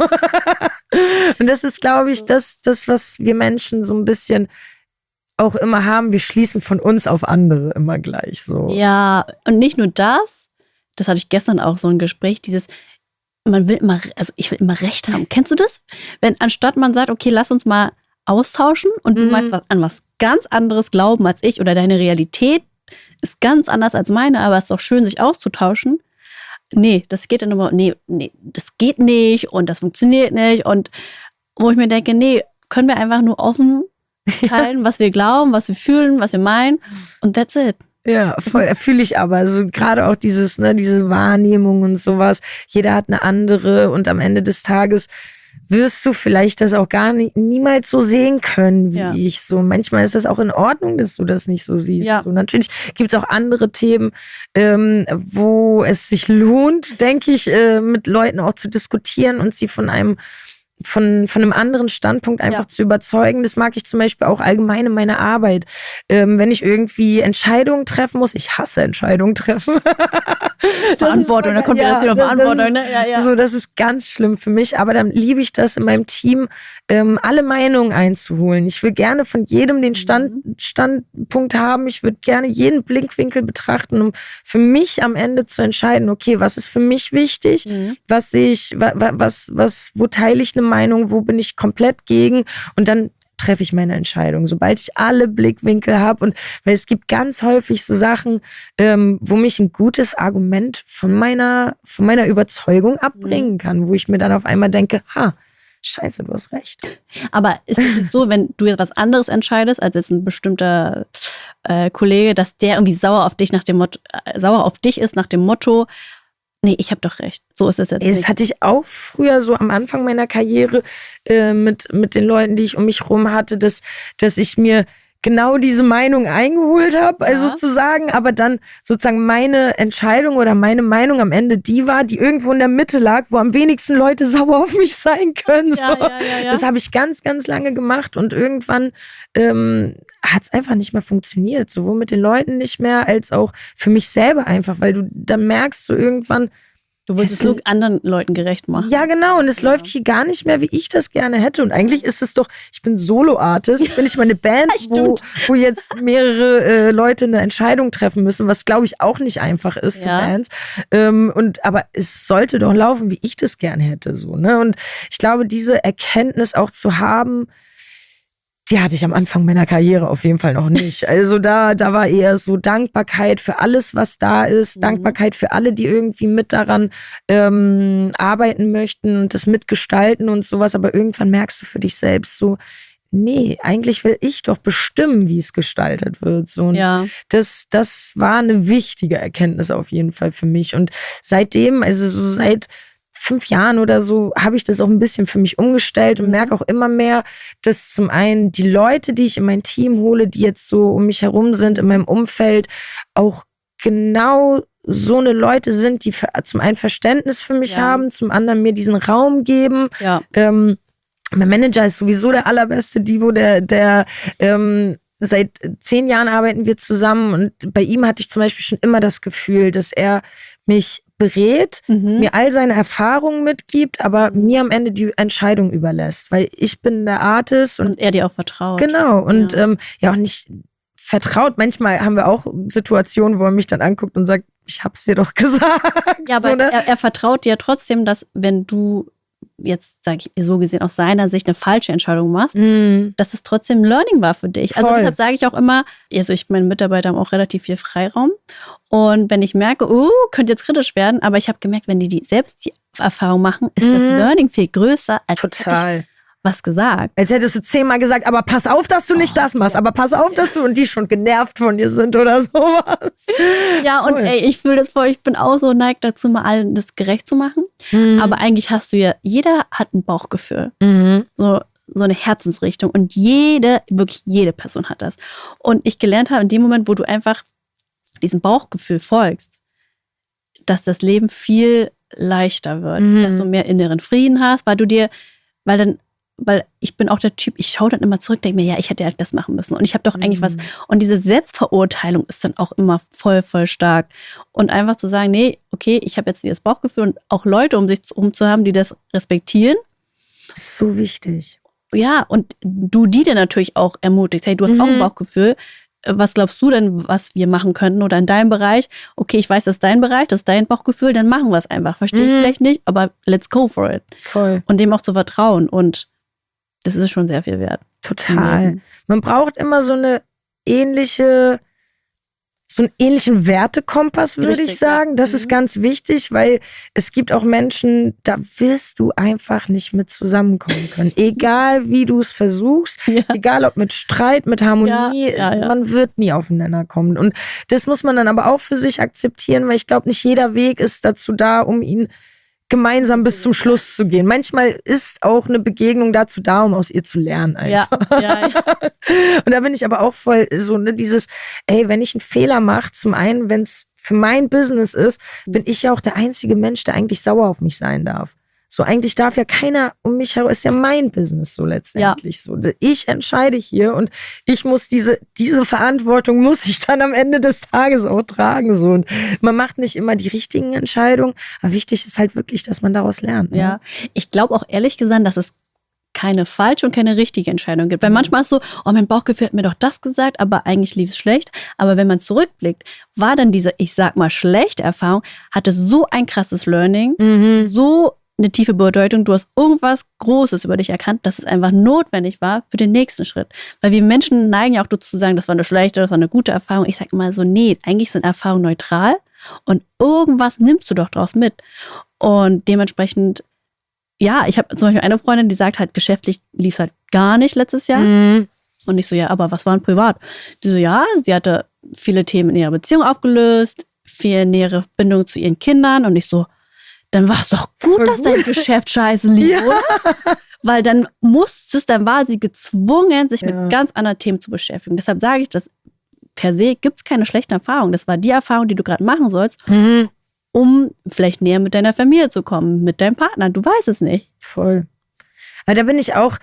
[SPEAKER 1] Und das ist, glaube ich, das, was wir Menschen so ein bisschen auch immer haben. Wir schließen von uns auf andere immer gleich so.
[SPEAKER 2] Ja, und nicht nur das hatte ich gestern auch so ein Gespräch, ich will immer Recht haben. Kennst du das? Wenn anstatt man sagt, okay, lass uns mal austauschen und du meinst an was ganz anderes glauben als ich oder deine Realität ist ganz anders als meine, aber es ist doch schön, sich auszutauschen. Nee, das geht dann immer, nee, das geht nicht und das funktioniert nicht und wo ich mir denke, nee, können wir einfach nur offen teilen, was wir glauben, was wir fühlen, was wir meinen und that's it.
[SPEAKER 1] Ja, voll fühle ich aber. Also gerade auch diese Wahrnehmung und sowas. Jeder hat eine andere und am Ende des Tages wirst du vielleicht das auch niemals so sehen können wie ich so. Manchmal ist das auch in Ordnung, dass du das nicht so siehst. Ja. So, natürlich gibt es auch andere Themen, wo es sich lohnt, denke ich, mit Leuten auch zu diskutieren und sie von einem anderen Standpunkt einfach zu überzeugen. Das mag ich zum Beispiel auch allgemein in meiner Arbeit. Wenn ich irgendwie Entscheidungen treffen muss, ich hasse Entscheidungen treffen.
[SPEAKER 2] Verantwortung, da kommt wieder das Thema Verantwortung.
[SPEAKER 1] So, das ist ganz schlimm für mich, aber dann liebe ich das in meinem Team, alle Meinungen einzuholen. Ich will gerne von jedem den Standpunkt haben. Ich würde gerne jeden Blickwinkel betrachten, um für mich am Ende zu entscheiden, okay, was ist für mich wichtig? Was sehe ich, wo teile ich eine Meinung, wo bin ich komplett gegen und dann treffe ich meine Entscheidung, sobald ich alle Blickwinkel habe und weil es gibt ganz häufig so Sachen, wo mich ein gutes Argument von meiner Überzeugung abbringen kann, wo ich mir dann auf einmal denke, scheiße, du hast recht.
[SPEAKER 2] Aber ist es nicht so, wenn du jetzt was anderes entscheidest, als jetzt ein bestimmter Kollege, dass der irgendwie sauer auf dich ist nach dem Motto, nee, ich habe doch recht. So ist es jetzt nicht.
[SPEAKER 1] Das hatte ich auch früher so am Anfang meiner Karriere mit den Leuten, die ich um mich rum hatte, dass ich mir genau diese Meinung eingeholt habe, also sozusagen, aber dann sozusagen meine Entscheidung oder meine Meinung am Ende die war, die irgendwo in der Mitte lag, wo am wenigsten Leute sauer auf mich sein können. So. Ja. Das habe ich ganz, ganz lange gemacht und irgendwann hat es einfach nicht mehr funktioniert, sowohl mit den Leuten nicht mehr, als auch für mich selber einfach, weil du dann merkst so irgendwann,
[SPEAKER 2] du willst es nur anderen Leuten gerecht machen.
[SPEAKER 1] Ja, genau. Und es läuft hier gar nicht mehr, wie ich das gerne hätte. Und eigentlich ist es doch, ich bin Solo-Artist, ich bin nicht mal eine Band, wo jetzt mehrere Leute eine Entscheidung treffen müssen, was glaube ich auch nicht einfach ist für Bands. Aber es sollte doch laufen, wie ich das gerne hätte. So, ne? Und ich glaube, diese Erkenntnis auch zu haben, Die hatte ich am Anfang meiner Karriere auf jeden Fall noch nicht. Also da war eher so Dankbarkeit für alles, was da ist, Dankbarkeit für alle, die irgendwie mit daran arbeiten möchten und das mitgestalten und sowas. Aber irgendwann merkst du für dich selbst so, nee, eigentlich will ich doch bestimmen, wie es gestaltet wird. So, und das war eine wichtige Erkenntnis auf jeden Fall für mich. Und seitdem, also so seit 5 Jahren oder so, habe ich das auch ein bisschen für mich umgestellt und merke auch immer mehr, dass zum einen die Leute, die ich in mein Team hole, die jetzt so um mich herum sind, in meinem Umfeld, auch genau so eine Leute sind, die zum einen Verständnis für mich haben, zum anderen mir diesen Raum geben. Ja. Mein Manager ist sowieso der allerbeste Divo, der seit 10 Jahren arbeiten wir zusammen und bei ihm hatte ich zum Beispiel schon immer das Gefühl, dass er mich berät, mir all seine Erfahrungen mitgibt, aber mir am Ende die Entscheidung überlässt, weil ich bin der Artist und
[SPEAKER 2] er dir auch vertraut.
[SPEAKER 1] Genau und auch nicht vertraut. Manchmal haben wir auch Situationen, wo er mich dann anguckt und sagt, ich hab's dir doch gesagt.
[SPEAKER 2] Ja, aber so, ne? er vertraut dir trotzdem, dass wenn du jetzt, sage ich so gesehen, aus seiner Sicht eine falsche Entscheidung machst, dass es trotzdem Learning war für dich. Voll. Also deshalb sage ich auch immer, also meine Mitarbeiter haben auch relativ viel Freiraum und wenn ich merke, könnte jetzt kritisch werden, aber ich habe gemerkt, wenn die selbst die Erfahrung machen, ist das Learning viel größer, als hätte ich was gesagt.
[SPEAKER 1] Als hättest du 10-mal gesagt, aber pass auf, dass du nicht das machst, aber pass auf, dass du und die schon genervt von dir sind oder sowas.
[SPEAKER 2] Ja, und ich fühle das voll, ich bin auch so neigt dazu, mal allen das gerecht zu machen. Aber eigentlich hast du jeder hat ein Bauchgefühl. So eine Herzensrichtung und wirklich jede Person hat das. Und ich gelernt habe, in dem Moment, wo du einfach diesem Bauchgefühl folgst, dass das Leben viel leichter wird, dass du mehr inneren Frieden hast, weil ich bin auch der Typ, ich schaue dann immer zurück, denke mir, ja, ich hätte ja das machen müssen und ich habe doch eigentlich was. Und diese Selbstverurteilung ist dann auch immer voll, voll stark. Und einfach zu sagen, nee, okay, ich habe jetzt dieses Bauchgefühl und auch Leute um sich herum zu haben, die das respektieren.
[SPEAKER 1] Das ist so wichtig.
[SPEAKER 2] Ja, und du die dann natürlich auch ermutigst, hey, du hast auch ein Bauchgefühl. Was glaubst du denn, was wir machen könnten oder in deinem Bereich? Okay, ich weiß, das ist dein Bereich, das ist dein Bauchgefühl, dann machen wir es einfach. Verstehe ich vielleicht nicht, aber let's go for it.
[SPEAKER 1] Voll.
[SPEAKER 2] Und dem auch zu vertrauen und das ist schon sehr viel wert.
[SPEAKER 1] Total. Man braucht immer so einen ähnlichen Wertekompass, würde ich sagen. Das ist ganz wichtig, weil es gibt auch Menschen, da wirst du einfach nicht mit zusammenkommen können. Egal, wie du es versuchst, egal ob mit Streit, mit Harmonie, man wird nie aufeinander kommen. Und das muss man dann aber auch für sich akzeptieren, weil ich glaube, nicht jeder Weg ist dazu da, um ihn gemeinsam bis zum Schluss zu gehen. Manchmal ist auch eine Begegnung dazu da, um aus ihr zu lernen einfach. Ja. Und da bin ich aber auch voll so, dieses, wenn ich einen Fehler mache, zum einen, wenn es für mein Business ist, bin ich ja auch der einzige Mensch, der eigentlich sauer auf mich sein darf. So, eigentlich darf ja keiner um mich herum, ist ja mein Business so letztendlich so. Ich entscheide hier und ich muss diese Verantwortung muss ich dann am Ende des Tages auch tragen, so. Und man macht nicht immer die richtigen Entscheidungen, aber wichtig ist halt wirklich, dass man daraus lernt. Ne?
[SPEAKER 2] Ja, ich glaube auch ehrlich gesagt, dass es keine falsche und keine richtige Entscheidung gibt. Weil manchmal ist so, mein Bauchgefühl hat mir doch das gesagt, aber eigentlich lief es schlecht. Aber wenn man zurückblickt, war dann diese, ich sag mal, schlechte Erfahrung, hatte so ein krasses Learning, so eine tiefe Bedeutung, du hast irgendwas Großes über dich erkannt, dass es einfach notwendig war für den nächsten Schritt. Weil wir Menschen neigen ja auch dazu zu sagen, das war eine schlechte, das war eine gute Erfahrung. Ich sag immer so, nee, eigentlich sind Erfahrungen neutral und irgendwas nimmst du doch draus mit. Und dementsprechend, ja, ich habe zum Beispiel eine Freundin, die sagt halt, geschäftlich lief es halt gar nicht letztes Jahr. Und ich so, ja, aber was war denn privat? Die so, ja, sie hatte viele Themen in ihrer Beziehung aufgelöst, viel nähere Bindung zu ihren Kindern und ich so, dann war es doch gut, dass dein Geschäft scheiße lief, oder? Weil dann war sie gezwungen, sich mit ganz anderen Themen zu beschäftigen. Deshalb sage ich, dass per se gibt es keine schlechten Erfahrungen. Das war die Erfahrung, die du gerade machen sollst, um vielleicht näher mit deiner Familie zu kommen, mit deinem Partner. Du weißt es nicht.
[SPEAKER 1] Voll. Aber da bin ich auch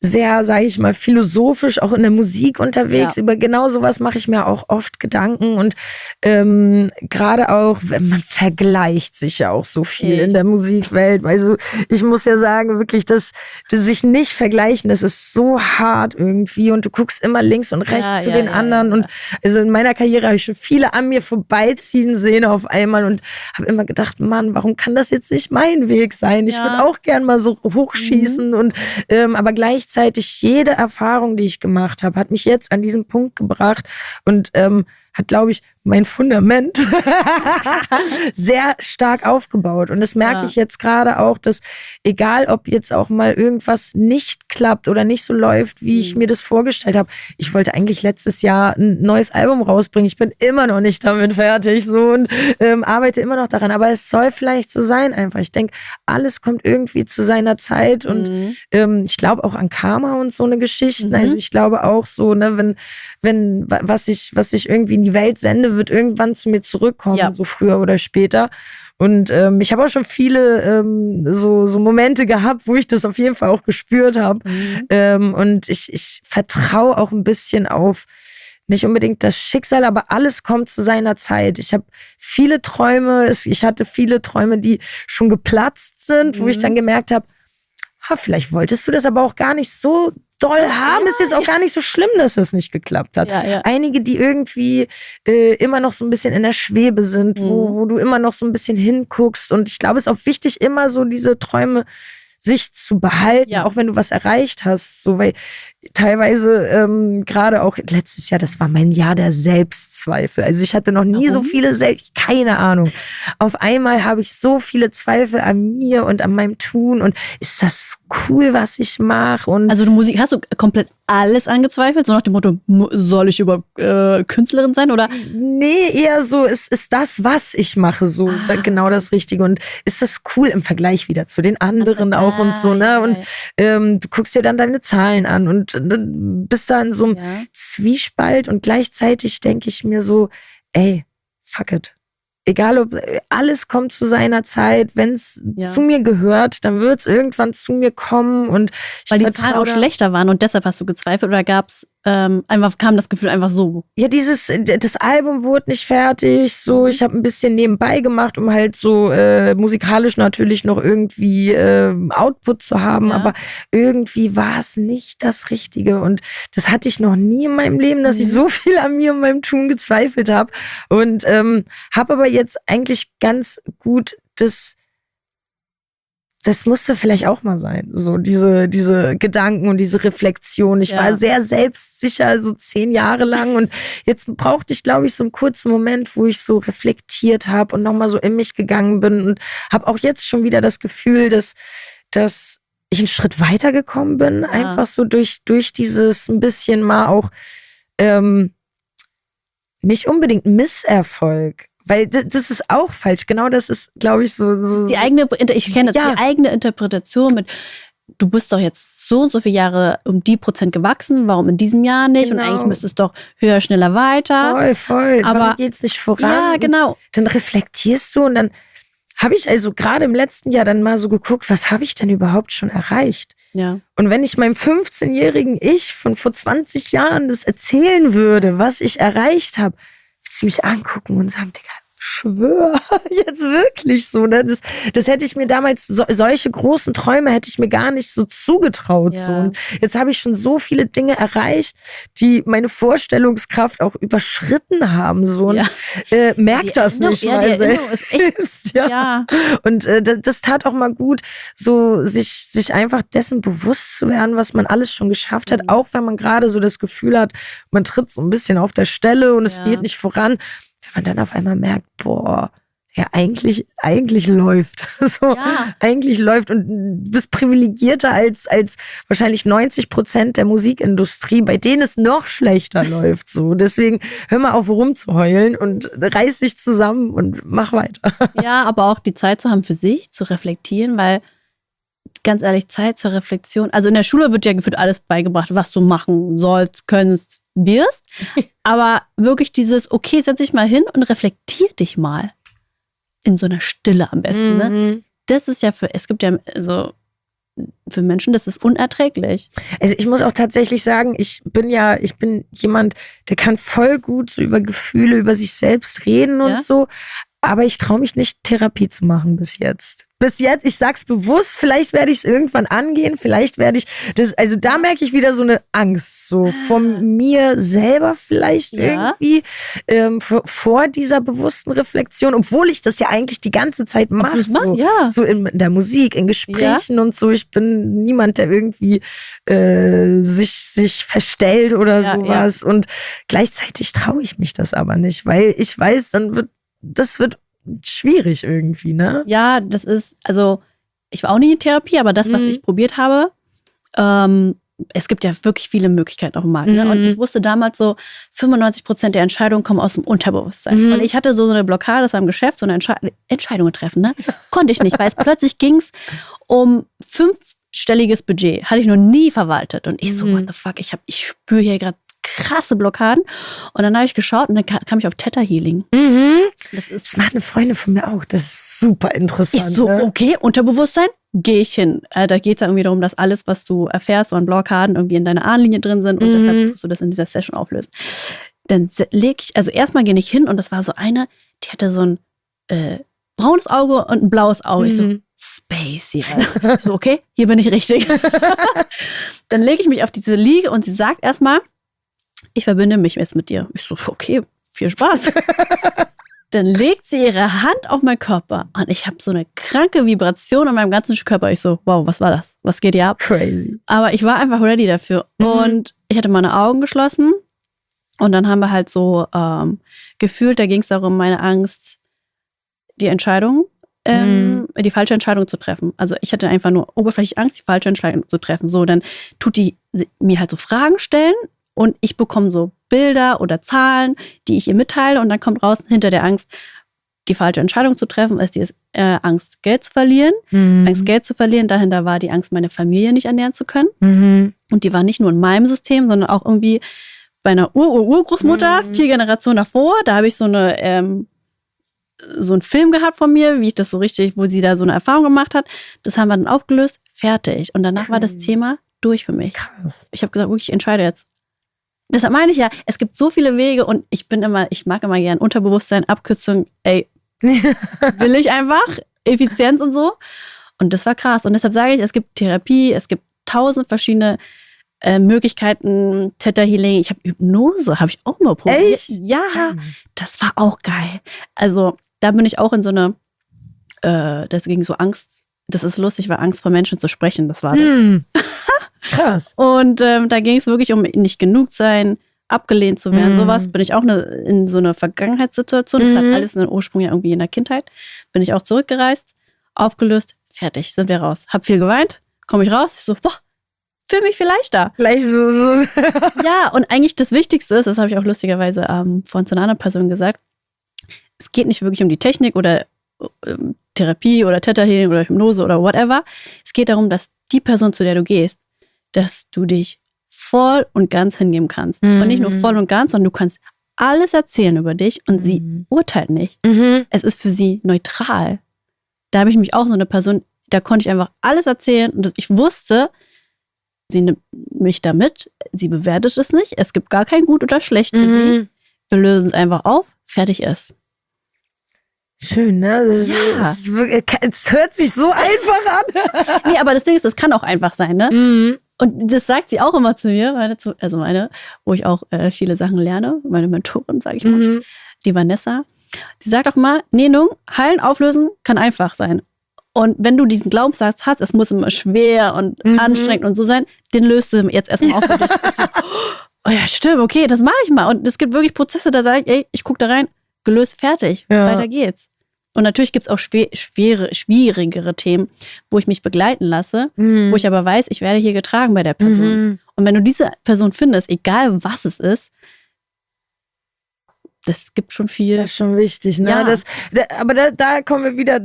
[SPEAKER 1] sehr, sage ich mal, philosophisch auch in der Musik unterwegs. Über genau sowas mache ich mir auch oft Gedanken und gerade auch, man vergleicht sich ja auch so viel in der Musikwelt. Also ich muss ja sagen, wirklich, dass sich nicht vergleichen, das ist so hart irgendwie und du guckst immer links und rechts zu den anderen und also in meiner Karriere habe ich schon viele an mir vorbeiziehen sehen auf einmal und habe immer gedacht, Mann, warum kann das jetzt nicht mein Weg sein? Ich würde auch gern mal so hochschießen und aber gleichzeitig gleichzeitig jede Erfahrung, die ich gemacht habe, hat mich jetzt an diesen Punkt gebracht und hat, glaube ich, mein Fundament sehr stark aufgebaut. Und das merke ich jetzt gerade auch, dass egal, ob jetzt auch mal irgendwas nicht klappt oder nicht so läuft, wie ich mir das vorgestellt habe. Ich wollte eigentlich letztes Jahr ein neues Album rausbringen. Ich bin immer noch nicht damit fertig so und arbeite immer noch daran. Aber es soll vielleicht so sein einfach. Ich denke, alles kommt irgendwie zu seiner Zeit und ich glaube auch an Karma und so eine Geschichte. Also ich glaube auch so, ne, wenn was ich irgendwie in die Welt sende, wird irgendwann zu mir zurückkommen, so früher oder später. Und ich habe auch schon viele so Momente gehabt, wo ich das auf jeden Fall auch gespürt habe. Und ich vertraue auch ein bisschen auf nicht unbedingt das Schicksal, aber alles kommt zu seiner Zeit. Ich habe viele Träume, ich hatte viele Träume, die schon geplatzt sind, wo ich dann gemerkt habe, vielleicht wolltest du das aber auch gar nicht so doll haben, ist jetzt auch gar nicht so schlimm, dass das nicht geklappt hat. Einige, die irgendwie immer noch so ein bisschen in der Schwebe sind, wo du immer noch so ein bisschen hinguckst. Und ich glaube, es ist auch wichtig, immer so diese Träume sich zu behalten, auch wenn du was erreicht hast. So, weil teilweise gerade auch letztes Jahr, das war mein Jahr der Selbstzweifel. Also ich hatte noch nie so viele keine Ahnung. Auf einmal habe ich so viele Zweifel an mir und an meinem Tun und ist das cool, was ich mache? Und
[SPEAKER 2] also Musik, hast du komplett alles angezweifelt? So nach dem Motto, soll ich überhaupt Künstlerin sein? Oder?
[SPEAKER 1] Nee, eher so, ist das, was ich mache, so genau das Richtige. Und ist das cool im Vergleich wieder zu den anderen auch und so, ne? Und du guckst dir dann deine Zahlen an und bist da in so einem Zwiespalt und gleichzeitig denke ich mir so, ey, fuck it. Egal ob, alles kommt zu seiner Zeit, wenn es zu mir gehört, dann wird es irgendwann zu mir kommen und
[SPEAKER 2] weil die Zahlen auch schlechter waren und deshalb hast du gezweifelt oder gab's kam das Gefühl einfach so?
[SPEAKER 1] Ja, das Album wurde nicht fertig, so, ich habe ein bisschen nebenbei gemacht, um halt so musikalisch natürlich noch irgendwie Output zu haben, aber irgendwie war es nicht das Richtige und das hatte ich noch nie in meinem Leben, dass ich so viel an mir und meinem Tun gezweifelt habe und habe aber jetzt eigentlich ganz gut das musste vielleicht auch mal sein, so diese Gedanken und diese Reflexion. Ich war sehr selbstsicher, so 10 Jahre lang und jetzt brauchte ich, glaube ich, so einen kurzen Moment, wo ich so reflektiert habe und nochmal so in mich gegangen bin und habe auch jetzt schon wieder das Gefühl, dass ich einen Schritt weitergekommen bin, einfach so durch dieses ein bisschen mal auch nicht unbedingt Misserfolg. Weil das ist auch falsch. Genau das ist, glaube ich, so.
[SPEAKER 2] Die eigene, ich kenne das, die eigene Interpretation mit, du bist doch jetzt so und so viele Jahre um die Prozent gewachsen, warum in diesem Jahr nicht? Genau. Und eigentlich müsste es doch höher, schneller, weiter.
[SPEAKER 1] Voll. Aber warum geht's nicht voran?
[SPEAKER 2] Ja, genau.
[SPEAKER 1] Dann reflektierst du und dann habe ich also gerade im letzten Jahr dann mal so geguckt, was habe ich denn überhaupt schon erreicht?
[SPEAKER 2] Ja.
[SPEAKER 1] Und wenn ich meinem 15-jährigen Ich von vor 20 Jahren das erzählen würde, was ich erreicht habe, sie mich angucken und sagen, Digga, schwör, jetzt wirklich so. Ne? Das hätte ich mir damals, solche großen Träume hätte ich mir gar nicht so zugetraut. So. Und jetzt habe ich schon so viele Dinge erreicht, die meine Vorstellungskraft auch überschritten haben. So. Und merkt das nicht mal selbst. Und das tat auch mal gut, so sich einfach dessen bewusst zu werden, was man alles schon geschafft hat, auch wenn man gerade so das Gefühl hat, man tritt so ein bisschen auf der Stelle und es geht nicht voran. Wenn man dann auf einmal merkt, boah, ja, eigentlich läuft. So, eigentlich läuft und du bist privilegierter als wahrscheinlich 90% der Musikindustrie, bei denen es noch schlechter läuft. So, deswegen hör mal auf, rumzuheulen und reiß dich zusammen und mach weiter.
[SPEAKER 2] Ja, aber auch die Zeit zu haben für sich, zu reflektieren, weil ganz ehrlich, Zeit zur Reflexion. Also in der Schule wird ja gefühlt alles beigebracht, was du machen sollst, könntest, wirst. Aber wirklich dieses, okay, setz dich mal hin und reflektier dich mal. In so einer Stille am besten. Ne? Das ist ja es gibt ja, also für Menschen, das ist unerträglich.
[SPEAKER 1] Also ich muss auch tatsächlich sagen, ich bin jemand, der kann voll gut so über Gefühle, über sich selbst reden und so. Aber ich traue mich nicht, Therapie zu machen bis jetzt. bis jetzt, ich sag's bewusst, vielleicht werde ich es irgendwann angehen, vielleicht werde ich das, also da merke ich wieder so eine Angst, so von mir selber vielleicht irgendwie vor dieser bewussten Reflexion, obwohl ich das ja eigentlich die ganze Zeit mache. So in der Musik, in Gesprächen und so. Ich bin niemand, der irgendwie sich verstellt oder sowas. Und gleichzeitig traue ich mich das aber nicht, weil ich weiß, das wird schwierig irgendwie, ne?
[SPEAKER 2] Ja, das ist, also ich war auch nie in Therapie, aber das, was ich probiert habe, es gibt ja wirklich viele Möglichkeiten auf dem Markt. Ne? Und ich wusste damals so, 95% der Entscheidungen kommen aus dem Unterbewusstsein. Und ich hatte so eine Blockade, das war im Geschäft, so eine Entscheidungen treffen. Ne? Konnte ich nicht, weil es plötzlich ging es um 5-stelliges Budget. Hatte ich noch nie verwaltet. Und ich so, what the fuck, ich spüre hier gerade krasse Blockaden. Und dann habe ich geschaut und dann kam ich auf Theta Healing.
[SPEAKER 1] Das macht eine Freundin von mir auch. Das ist super interessant.
[SPEAKER 2] Ich so, okay, Unterbewusstsein, gehe ich hin. Da geht es ja irgendwie darum, dass alles, was du erfährst, so an Blockaden irgendwie in deiner Ahnenlinie drin sind und deshalb tust du das in dieser Session auflösen. Dann lege ich, also erstmal gehe ich hin und das war so eine, die hatte so ein braunes Auge und ein blaues Auge. Ich so, spacey. Ich so, okay, hier bin ich richtig. Dann lege ich mich auf diese Liege und sie sagt erstmal, ich verbinde mich jetzt mit dir. Ich so, okay, viel Spaß. Dann legt sie ihre Hand auf meinen Körper und ich habe so eine kranke Vibration in meinem ganzen Körper. Ich so, wow, was war das? Was geht hier ab?
[SPEAKER 1] Crazy.
[SPEAKER 2] Aber ich war einfach ready dafür. Und ich hatte meine Augen geschlossen und dann haben wir halt so gefühlt, da ging es darum, meine Angst, die Entscheidung, die falsche Entscheidung zu treffen. Also ich hatte einfach nur oberflächlich Angst, die falsche Entscheidung zu treffen. So, dann tut die mir halt so Fragen stellen. Und ich bekomme so Bilder oder Zahlen, die ich ihr mitteile. Und dann kommt raus, hinter der Angst, die falsche Entscheidung zu treffen, ist die Angst, Geld zu verlieren. Angst, Geld zu verlieren. Dahinter war die Angst, meine Familie nicht ernähren zu können. Und die war nicht nur in meinem System, sondern auch irgendwie bei einer Urgroßmutter, 4 Generationen davor. Da habe ich so einen Film gehabt von mir, wie ich das so richtig, wo sie da so eine Erfahrung gemacht hat. Das haben wir dann aufgelöst, fertig. Und danach war das Thema durch für mich.
[SPEAKER 1] Krass.
[SPEAKER 2] Ich habe gesagt, wirklich, ich entscheide jetzt. Deshalb meine ich ja, es gibt so viele Wege und ich mag immer gern Unterbewusstsein, Abkürzung, will ich einfach, Effizienz und so. Und das war krass. Und deshalb sage ich, es gibt Therapie, es gibt 1000 verschiedene Möglichkeiten, Theta Healing. Ich habe Hypnose, habe ich auch mal probiert.
[SPEAKER 1] Echt?
[SPEAKER 2] Ja, das war auch geil. Also da bin ich auch in so eine, das ging so Angst. Das ist lustig, weil Angst vor Menschen zu sprechen, das war das.
[SPEAKER 1] Krass.
[SPEAKER 2] Und da ging es wirklich um nicht genug sein, abgelehnt zu werden, sowas. Bin ich auch in so einer Vergangenheitssituation. Das hat alles einen Ursprung ja irgendwie in der Kindheit. Bin ich auch zurückgereist, aufgelöst, fertig, sind wir raus. Hab viel geweint, komme ich raus, ich so, boah, fühle mich viel leichter.
[SPEAKER 1] Gleich so.
[SPEAKER 2] Ja, und eigentlich das Wichtigste ist, das habe ich auch lustigerweise vorhin zu einer anderen Person gesagt, es geht nicht wirklich um die Technik oder Therapie oder Theta Healing oder Hypnose oder whatever. Es geht darum, dass die Person, zu der du gehst, dass du dich voll und ganz hingeben kannst. Und nicht nur voll und ganz, sondern du kannst alles erzählen über dich und sie urteilt nicht. Es ist für sie neutral. Da habe ich mich auch so eine Person, da konnte ich einfach alles erzählen und ich wusste, sie nimmt mich da mit, sie bewertet es nicht, es gibt gar kein Gut oder Schlecht für sie. Wir lösen es einfach auf, fertig ist.
[SPEAKER 1] Schön, ne? Das ist wirklich, es hört sich so einfach an.
[SPEAKER 2] Nee, aber das Ding ist, das kann auch einfach sein, ne? Und das sagt sie auch immer zu mir, meine, wo ich auch viele Sachen lerne, meine Mentorin, sage ich mal, die Vanessa. Die sagt auch immer, Nenung, heilen, auflösen kann einfach sein. Und wenn du diesen Glaubenssatz hast, es muss immer schwer und anstrengend und so sein, den löst du jetzt erstmal auf für dich. Oh ja, stimmt, okay, das mache ich mal. Und es gibt wirklich Prozesse, da sage ich, ich gucke da rein, gelöst, fertig, weiter geht's. Und natürlich gibt es auch schwierigere Themen, wo ich mich begleiten lasse, wo ich aber weiß, ich werde hier getragen bei der Person. Und wenn du diese Person findest, egal was es ist, das gibt schon viel.
[SPEAKER 1] Das ist schon wichtig, ne?
[SPEAKER 2] Ja.
[SPEAKER 1] Aber da kommen wir wieder,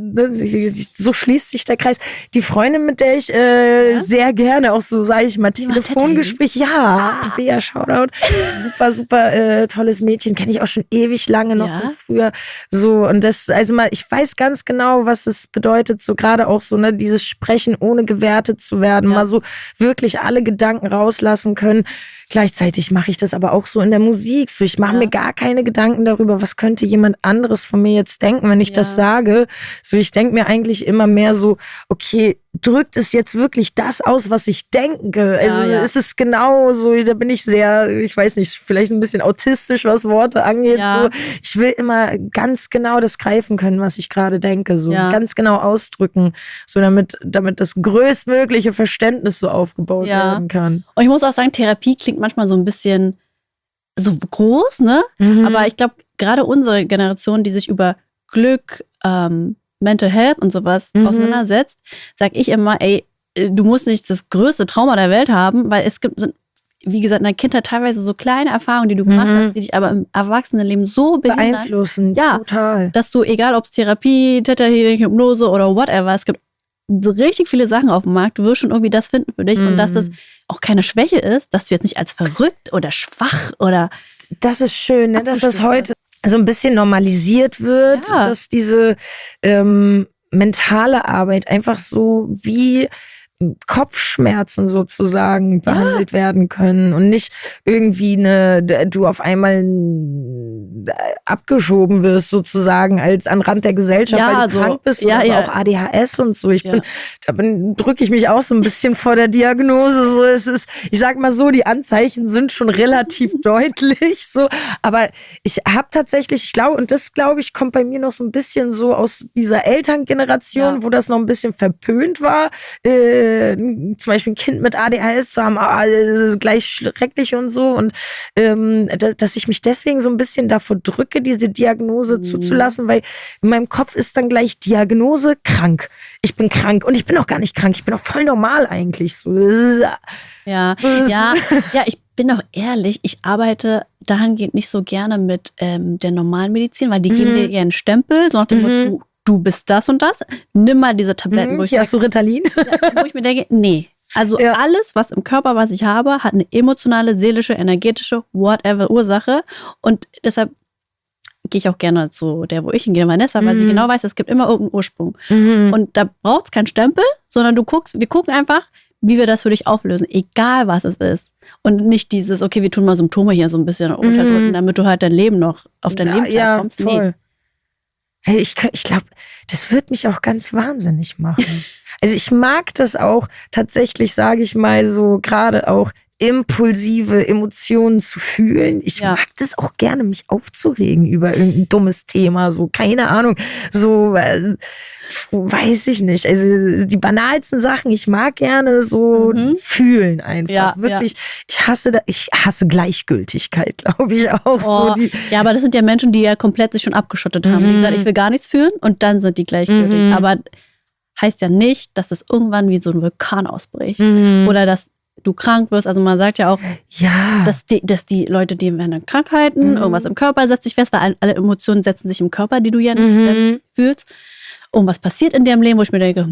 [SPEAKER 1] so schließt sich der Kreis. Die Freundin, mit der ich sehr gerne, auch so, sage ich mal, Telefongespräch, Bea, Shoutout, super tolles Mädchen, kenne ich auch schon ewig lange noch von früher. So, und das, also mal, ich weiß ganz genau, was es bedeutet, so gerade auch so, ne, dieses Sprechen, ohne gewertet zu werden, mal so wirklich alle Gedanken rauslassen können. Gleichzeitig mache ich das aber auch so in der Musik. So, ich mache mir gar keine Gedanken Gedanken darüber, was könnte jemand anderes von mir jetzt denken, wenn ich das sage. So, ich denke mir eigentlich immer mehr so, okay, drückt es jetzt wirklich das aus, was ich denke? Also ist es genau so, da bin ich sehr, ich weiß nicht, vielleicht ein bisschen autistisch, was Worte angeht. Ja. So. Ich will immer ganz genau das greifen können, was ich gerade denke, so ganz genau ausdrücken, so damit das größtmögliche Verständnis so aufgebaut werden kann.
[SPEAKER 2] Und ich muss auch sagen, Therapie klingt manchmal so ein bisschen so groß, ne? Aber ich glaube, gerade unsere Generation, die sich über Glück, Mental Health und sowas auseinandersetzt, sag ich immer, ey, du musst nicht das größte Trauma der Welt haben, weil es gibt, wie gesagt, in der Kindheit teilweise so kleine Erfahrungen, die du gemacht hast, die dich aber im Erwachsenenleben so
[SPEAKER 1] beeinflussen. Total.
[SPEAKER 2] Dass du, egal ob es Therapie, Theta Healing, Hypnose oder whatever, es gibt so richtig viele Sachen auf dem Markt, du wirst schon irgendwie das finden für dich und dass das auch keine Schwäche ist, dass du jetzt nicht als verrückt oder schwach oder...
[SPEAKER 1] Das ist schön, ne? Dass das heute so ein bisschen normalisiert wird, dass diese mentale Arbeit einfach so wie Kopfschmerzen sozusagen behandelt werden können und nicht irgendwie du auf einmal abgeschoben wirst sozusagen als an Rand der Gesellschaft, weil du krank bist oder auch ADHS und so. Drücke ich mich auch so ein bisschen vor der Diagnose. So, ich sag mal so, die Anzeichen sind schon relativ deutlich, so. Aber ich habe tatsächlich, ich glaube, und das glaube ich, kommt bei mir noch so ein bisschen so aus dieser Elterngeneration, wo das noch ein bisschen verpönt war, zum Beispiel ein Kind mit ADHS zu haben, das ist gleich schrecklich und so. Und dass ich mich deswegen so ein bisschen davor drücke, diese Diagnose zuzulassen, weil in meinem Kopf ist dann gleich Diagnose krank. Ich bin krank und ich bin auch gar nicht krank. Ich bin auch voll normal eigentlich. So.
[SPEAKER 2] Ja, ich bin auch ehrlich, ich arbeite dahingehend nicht so gerne mit der normalen Medizin, weil die geben dir ja einen Stempel, so nach dem Motto, du bist das und das, nimm mal diese Tabletten. Wo ich
[SPEAKER 1] hier hast du Ritalin.
[SPEAKER 2] Wo ich mir denke, nee. Also alles, was im Körper, was ich habe, hat eine emotionale, seelische, energetische, whatever Ursache. Und deshalb gehe ich auch gerne zu der, wo ich hingehe, Vanessa, weil sie genau weiß, es gibt immer irgendeinen Ursprung. Und da braucht es keinen Stempel, sondern wir gucken einfach, wie wir das für dich auflösen, egal was es ist. Und nicht dieses, okay, wir tun mal Symptome hier so ein bisschen unterdrücken, damit du halt dein Leben noch auf dein Leben kommst.
[SPEAKER 1] Voll. Nee. Ich glaube, das wird mich auch ganz wahnsinnig machen. Also ich mag das auch tatsächlich, sage ich mal so, gerade auch impulsive Emotionen zu fühlen. Ich mag das auch gerne, mich aufzuregen über irgendein dummes Thema, so, keine Ahnung, so, weiß ich nicht. Also die banalsten Sachen, ich mag gerne so fühlen einfach. Wirklich, ich hasse Gleichgültigkeit, glaube ich auch. So
[SPEAKER 2] ja, aber das sind ja Menschen, die ja komplett sich schon abgeschottet haben. Die sagen, ich will gar nichts fühlen und dann sind die gleichgültig. Aber heißt ja nicht, dass das irgendwann wie so ein Vulkan ausbricht. Oder dass du krank wirst. Also man sagt ja auch, dass die Leute, die werden Krankheiten, irgendwas im Körper setzt sich fest, weil alle Emotionen setzen sich im Körper, die du ja nicht fühlst. Und was passiert in deinem Leben, wo ich mir denke,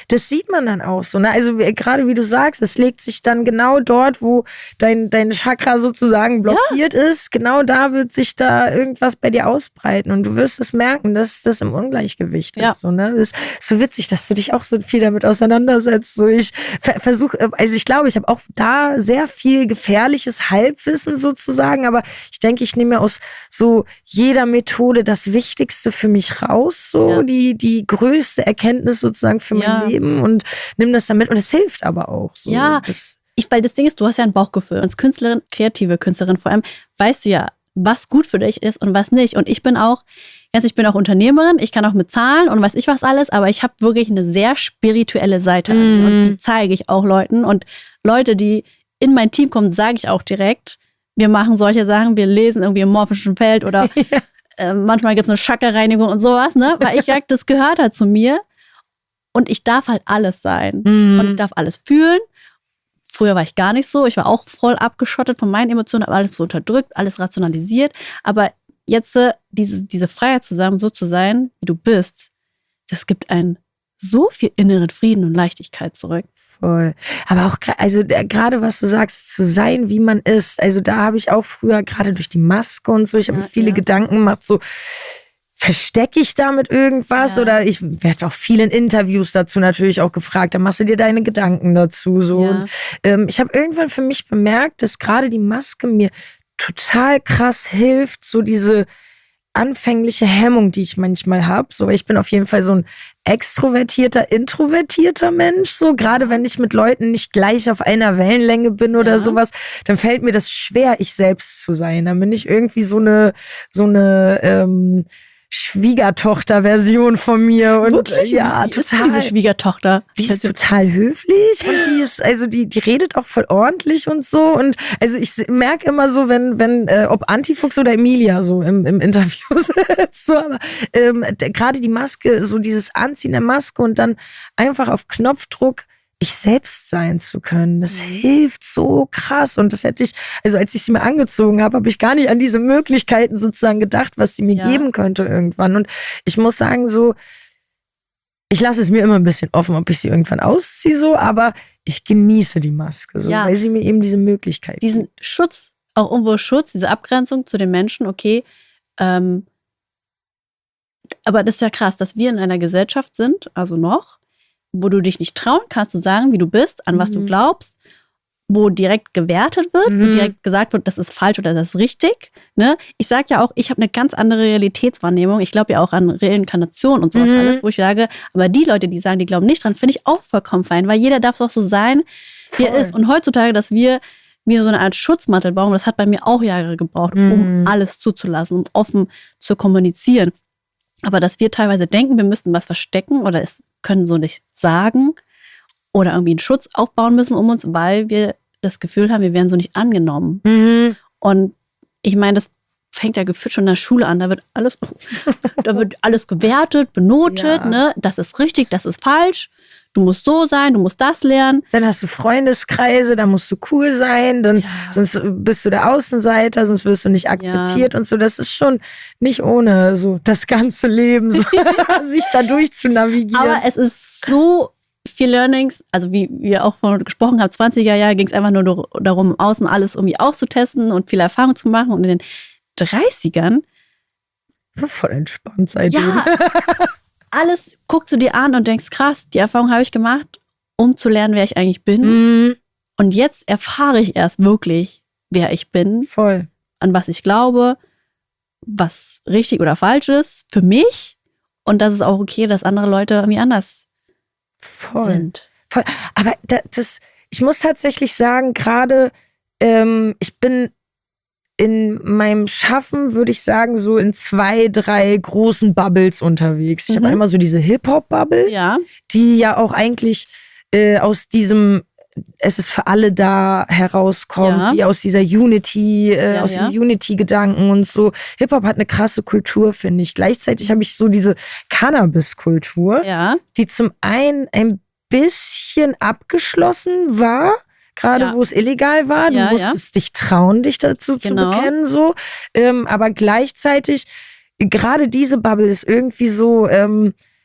[SPEAKER 1] das sieht man dann auch so, ne? Also gerade wie du sagst, es legt sich dann genau dort, wo dein Chakra sozusagen blockiert ist. Genau da wird sich da irgendwas bei dir ausbreiten und du wirst es merken, dass das im Ungleichgewicht ist. So, ne? Das ist so witzig, dass du dich auch so viel damit auseinandersetzt. So, ich versuche, also ich glaube, ich habe auch da sehr viel gefährliches Halbwissen sozusagen, aber ich denke, ich nehme aus so jeder Methode das Wichtigste für mich raus, so die größte Erkenntnis sozusagen für mein Leben und nimm das dann mit. Und es hilft aber auch. So.
[SPEAKER 2] Ja, weil das Ding ist, du hast ja ein Bauchgefühl. Als Künstlerin, kreative Künstlerin vor allem, weißt du ja, was gut für dich ist und was nicht. Und ich bin auch Unternehmerin, ich kann auch mit Zahlen und weiß ich was alles, aber ich habe wirklich eine sehr spirituelle Seite und die zeige ich auch Leuten. Und Leute, die in mein Team kommen, sage ich auch direkt, wir machen solche Sachen, wir lesen irgendwie im morphischen Feld oder manchmal gibt es eine Chakra-Reinigung und sowas, ne? Weil ich sage, das gehört halt zu mir. Und ich darf halt alles sein. Und ich darf alles fühlen. Früher war ich gar nicht so. Ich war auch voll abgeschottet von meinen Emotionen, habe alles so unterdrückt, alles rationalisiert. Aber jetzt diese Freiheit zusammen, so zu sein, wie du bist, das gibt einen so viel inneren Frieden und Leichtigkeit zurück.
[SPEAKER 1] Voll. Aber auch gerade was du sagst, zu sein, wie man ist. Also da habe ich auch früher, gerade durch die Maske und so, ich habe mir viele Gedanken gemacht, so verstecke ich damit irgendwas? Oder ich werde auch vielen Interviews dazu natürlich auch gefragt, dann machst du dir deine Gedanken dazu. So. Und, ich habe irgendwann für mich bemerkt, dass gerade die Maske mir total krass hilft, so diese anfängliche Hemmung, die ich manchmal habe. So, ich bin auf jeden Fall so ein extrovertierter, introvertierter Mensch. So, gerade wenn ich mit Leuten nicht gleich auf einer Wellenlänge bin oder sowas, dann fällt mir das schwer, ich selbst zu sein. Dann bin ich irgendwie so eine Schwiegertochter-Version von mir. Und
[SPEAKER 2] Wirklich?
[SPEAKER 1] ja,
[SPEAKER 2] Wie
[SPEAKER 1] total.
[SPEAKER 2] ist diese Schwiegertochter?
[SPEAKER 1] Die ist total höflich und die redet auch voll ordentlich und so. Und also ich merke immer so, wenn ob Antifuchs oder Emilia so im Interview sitzt, so, aber gerade die Maske, so dieses Anziehen der Maske und dann einfach auf Knopfdruck ich selbst sein zu können, das hilft so krass. Und das hätte ich, also als ich sie mir angezogen habe, habe ich gar nicht an diese Möglichkeiten sozusagen gedacht, was sie mir geben könnte irgendwann. Und ich muss sagen, so, ich lasse es mir immer ein bisschen offen, ob ich sie irgendwann ausziehe, so, aber ich genieße die Maske, so, weil sie mir eben diese Möglichkeit gibt.
[SPEAKER 2] Diesen Schutz, auch irgendwo Schutz, diese Abgrenzung zu den Menschen, okay. Aber das ist ja krass, dass wir in einer Gesellschaft sind, also noch, wo du dich nicht trauen kannst zu sagen, wie du bist, an was du glaubst, wo direkt gewertet wird, wo direkt gesagt wird, das ist falsch oder das ist richtig. Ne? Ich sage ja auch, ich habe eine ganz andere Realitätswahrnehmung. Ich glaube ja auch an Reinkarnation und sowas alles, wo ich sage, aber die Leute, die sagen, die glauben nicht dran, finde ich auch vollkommen fein, weil jeder darf auch so sein, wie er ist. Und heutzutage, dass wir so eine Art Schutzmantel bauen, das hat bei mir auch Jahre gebraucht, um alles zuzulassen, um offen zu kommunizieren. Aber dass wir teilweise denken, wir müssten was verstecken oder es können so nicht sagen oder irgendwie einen Schutz aufbauen müssen um uns, weil wir das Gefühl haben, wir werden so nicht angenommen. Und ich meine, das fängt ja gefühlt schon in der Schule an. Da wird alles gewertet, benotet. Ne? Das ist richtig, das ist falsch. Du musst so sein, du musst das lernen.
[SPEAKER 1] Dann hast du Freundeskreise, da musst du cool sein, dann sonst bist du der Außenseiter, sonst wirst du nicht akzeptiert und so. Das ist schon nicht ohne so das ganze Leben, so, sich da durch zu navigieren.
[SPEAKER 2] Aber es ist so viel Learnings, also wie wir auch vorhin gesprochen haben, 20er Jahre ging es einfach nur darum, im Außen alles irgendwie auszutesten und viel Erfahrung zu machen. Und in den 30ern
[SPEAKER 1] voll entspannt seitdem.
[SPEAKER 2] Ja, alles guckst du dir an und denkst, krass, die Erfahrung habe ich gemacht, um zu lernen, wer ich eigentlich bin. Und jetzt erfahre ich erst wirklich, wer ich bin.
[SPEAKER 1] Voll.
[SPEAKER 2] An was ich glaube, was richtig oder falsch ist für mich. Und das ist auch okay, dass andere Leute irgendwie anders sind.
[SPEAKER 1] Voll. Aber ich muss tatsächlich sagen, gerade ich bin in meinem Schaffen, würde ich sagen, so in 2, 3 großen Bubbles unterwegs. Ich habe einmal so diese Hip-Hop-Bubble, die ja auch eigentlich aus diesem Es ist für alle da herauskommt, die aus dieser Unity, aus dem Unity-Gedanken und so. Hip-Hop hat eine krasse Kultur, finde ich. Gleichzeitig habe ich so diese Cannabis-Kultur, die zum einen ein bisschen abgeschlossen war, gerade wo es illegal war. Du musstest dich trauen, dich dazu zu bekennen. So. Aber gleichzeitig, gerade diese Bubble ist irgendwie so,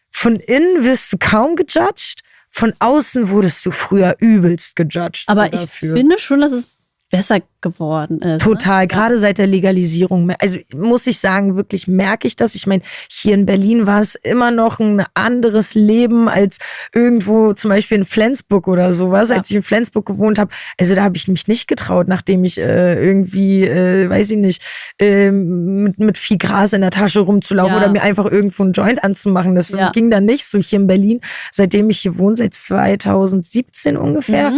[SPEAKER 1] von innen wirst du kaum gejudged, von außen wurdest du früher übelst gejudged.
[SPEAKER 2] Aber ich finde schon, dass es besser geworden ist.
[SPEAKER 1] Total,
[SPEAKER 2] ne?
[SPEAKER 1] gerade seit der Legalisierung. Also muss ich sagen, wirklich merke ich das. Ich meine, hier in Berlin war es immer noch ein anderes Leben als irgendwo, zum Beispiel in Flensburg oder sowas, als ich in Flensburg gewohnt habe. Also da habe ich mich nicht getraut, nachdem ich irgendwie, weiß ich nicht, mit viel Gras in der Tasche rumzulaufen oder mir einfach irgendwo einen Joint anzumachen. Das ging dann nicht so hier in Berlin. Seitdem ich hier wohne, seit 2017 ungefähr,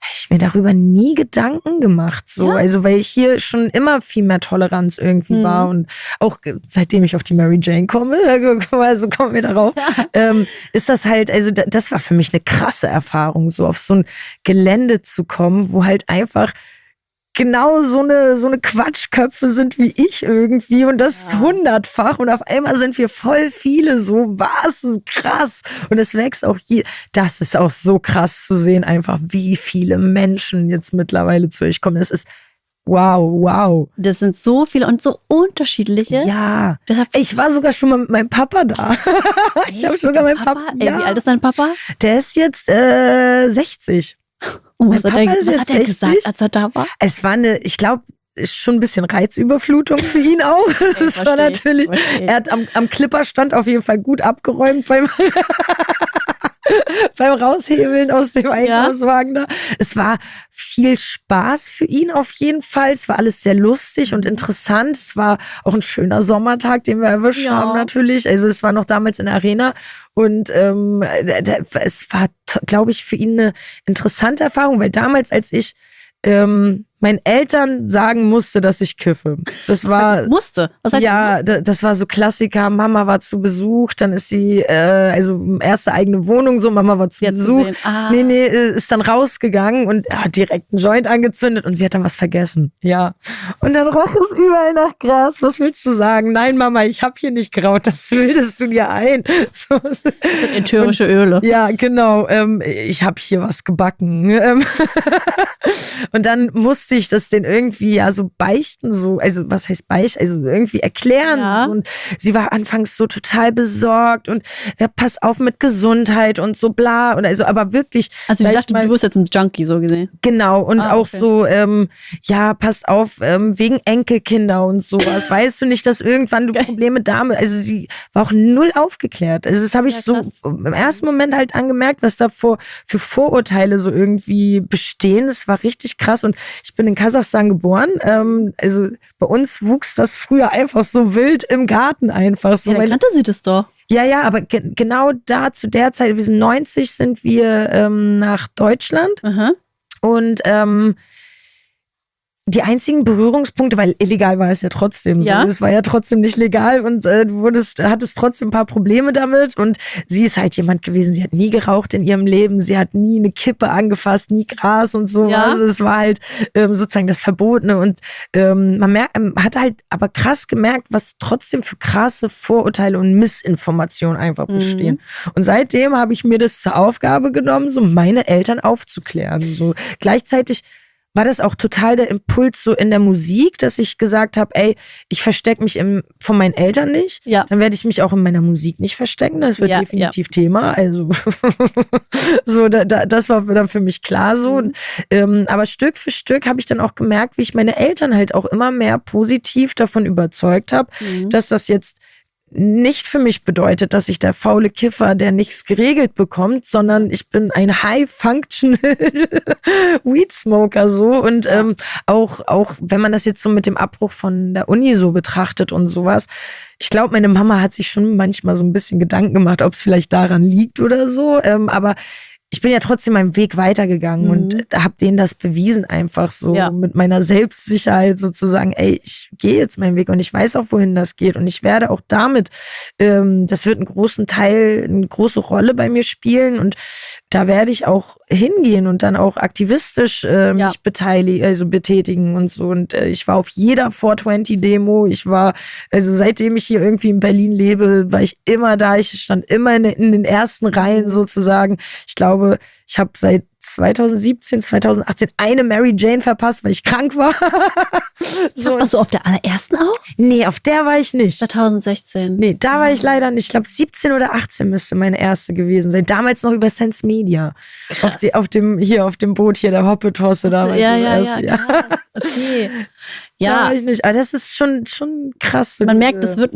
[SPEAKER 1] habe ich mir darüber nie Gedanken gemacht. So. Also weil hier schon immer viel mehr Toleranz irgendwie war. Und auch seitdem ich auf die Mary Jane komme, also kommen wir darauf, ist das halt, also das war für mich eine krasse Erfahrung, so auf so ein Gelände zu kommen, wo halt einfach genau so eine Quatschköpfe sind wie ich irgendwie und das 100-fach und auf einmal sind wir voll viele so, was, krass und es wächst auch hier, das ist auch so krass zu sehen einfach, wie viele Menschen jetzt mittlerweile zu euch kommen, das ist wow.
[SPEAKER 2] Das sind so viele und so unterschiedliche.
[SPEAKER 1] Ja, ich war sogar schon mal mit meinem Papa da. Ich habe sogar meinen Papa.
[SPEAKER 2] Wie alt ist dein Papa?
[SPEAKER 1] Der ist jetzt 60.
[SPEAKER 2] Und was hat er gesagt, als er da war?
[SPEAKER 1] Es war ich glaube, schon ein bisschen Reizüberflutung für ihn auch. Das war natürlich, er hat am Clipperstand auf jeden Fall gut abgeräumt beim Raushebeln aus dem Einkaufswagen da. Es war viel Spaß für ihn auf jeden Fall. Es war alles sehr lustig und interessant. Es war auch ein schöner Sommertag, den wir erwischt haben natürlich. Also es war noch damals in der Arena. Und es war, glaube ich, für ihn eine interessante Erfahrung, weil damals, als ich meinen Eltern sagen musste, dass ich kiffe. Das war
[SPEAKER 2] musste. Was heißt
[SPEAKER 1] ja, das war so Klassiker. Mama war zu Besuch, dann ist sie also erste eigene Wohnung, so Mama war zu Besuch. Nee, ist dann rausgegangen und hat direkt einen Joint angezündet und sie hat dann was vergessen. Ja. Und dann roch es überall nach Gras. Was willst du sagen? Nein, Mama, ich habe hier nicht geraucht. Das bildest du dir ein. So.
[SPEAKER 2] Das sind ätherische Öle.
[SPEAKER 1] Ja, genau. Ich habe hier was gebacken. Und dann musste ich das den irgendwie so beichten, so, also was heißt beichten, also irgendwie erklären.
[SPEAKER 2] Ja.
[SPEAKER 1] So. Und sie war anfangs so total besorgt und pass auf mit Gesundheit und so bla. Und also aber wirklich.
[SPEAKER 2] Also ich dachte, du wirst jetzt ein Junkie so gesehen.
[SPEAKER 1] Genau, und auch
[SPEAKER 2] okay.
[SPEAKER 1] so, passt auf, wegen Enkelkinder und sowas. Weißt du nicht, dass irgendwann du Probleme damit, also sie war auch null aufgeklärt. Also das habe ich so im ersten Moment halt angemerkt, was da für Vorurteile so irgendwie bestehen. Das war richtig krass und ich bin in Kasachstan geboren. Also bei uns wuchs das früher einfach so wild im Garten einfach. So
[SPEAKER 2] Ja, dann kannte sie das doch.
[SPEAKER 1] Ja, aber genau da zu der Zeit, wir sind 90, sind wir nach Deutschland.
[SPEAKER 2] Aha.
[SPEAKER 1] Und die einzigen Berührungspunkte, weil illegal war es ja trotzdem so. Es war ja trotzdem nicht legal und du hattest trotzdem ein paar Probleme damit. Und sie ist halt jemand gewesen, sie hat nie geraucht in ihrem Leben, sie hat nie eine Kippe angefasst, nie Gras und so.
[SPEAKER 2] Ja.
[SPEAKER 1] Also es war halt sozusagen das Verbotene. Und man hat halt aber krass gemerkt, was trotzdem für krasse Vorurteile und Missinformationen einfach bestehen. Und seitdem habe ich mir das zur Aufgabe genommen, so meine Eltern aufzuklären. So gleichzeitig war das auch total der Impuls so in der Musik, dass ich gesagt habe, ey, ich verstecke mich von meinen Eltern nicht.
[SPEAKER 2] Ja.
[SPEAKER 1] Dann werde ich mich auch in meiner Musik nicht verstecken. Das wird definitiv Thema. Also so, das war dann für mich klar so. Und, aber Stück für Stück habe ich dann auch gemerkt, wie ich meine Eltern halt auch immer mehr positiv davon überzeugt habe, dass das jetzt nicht für mich bedeutet, dass ich der faule Kiffer, der nichts geregelt bekommt, sondern ich bin ein High-Functional Weed-Smoker so und auch wenn man das jetzt so mit dem Abbruch von der Uni so betrachtet und sowas, ich glaube, meine Mama hat sich schon manchmal so ein bisschen Gedanken gemacht, ob es vielleicht daran liegt oder so, aber ich bin ja trotzdem meinen Weg weitergegangen und habe denen das bewiesen einfach so mit meiner Selbstsicherheit sozusagen, ey, ich gehe jetzt meinen Weg und ich weiß auch, wohin das geht und ich werde auch damit, das wird einen großen Teil, eine große Rolle bei mir spielen und da werde ich auch hingehen und dann auch aktivistisch mich betätigen und so und ich war auf jeder 420-Demo, ich war, also seitdem ich hier irgendwie in Berlin lebe, war ich immer da, ich stand immer in den ersten Reihen sozusagen. Ich glaube, ich habe seit 2017, 2018 eine Mary Jane verpasst, weil ich krank war.
[SPEAKER 2] So. Warst du auf der allerersten auch?
[SPEAKER 1] Nee, auf der war ich nicht.
[SPEAKER 2] 2016.
[SPEAKER 1] Nee, da war ich leider nicht. Ich glaube, 17 oder 18 müsste meine erste gewesen sein. Damals noch über Sense Media. Auf dem Boot hier, der Hoppetosse damals.
[SPEAKER 2] Ja. Okay.
[SPEAKER 1] Da war ich nicht. Aber das ist schon krass. So
[SPEAKER 2] Man merkt, das wird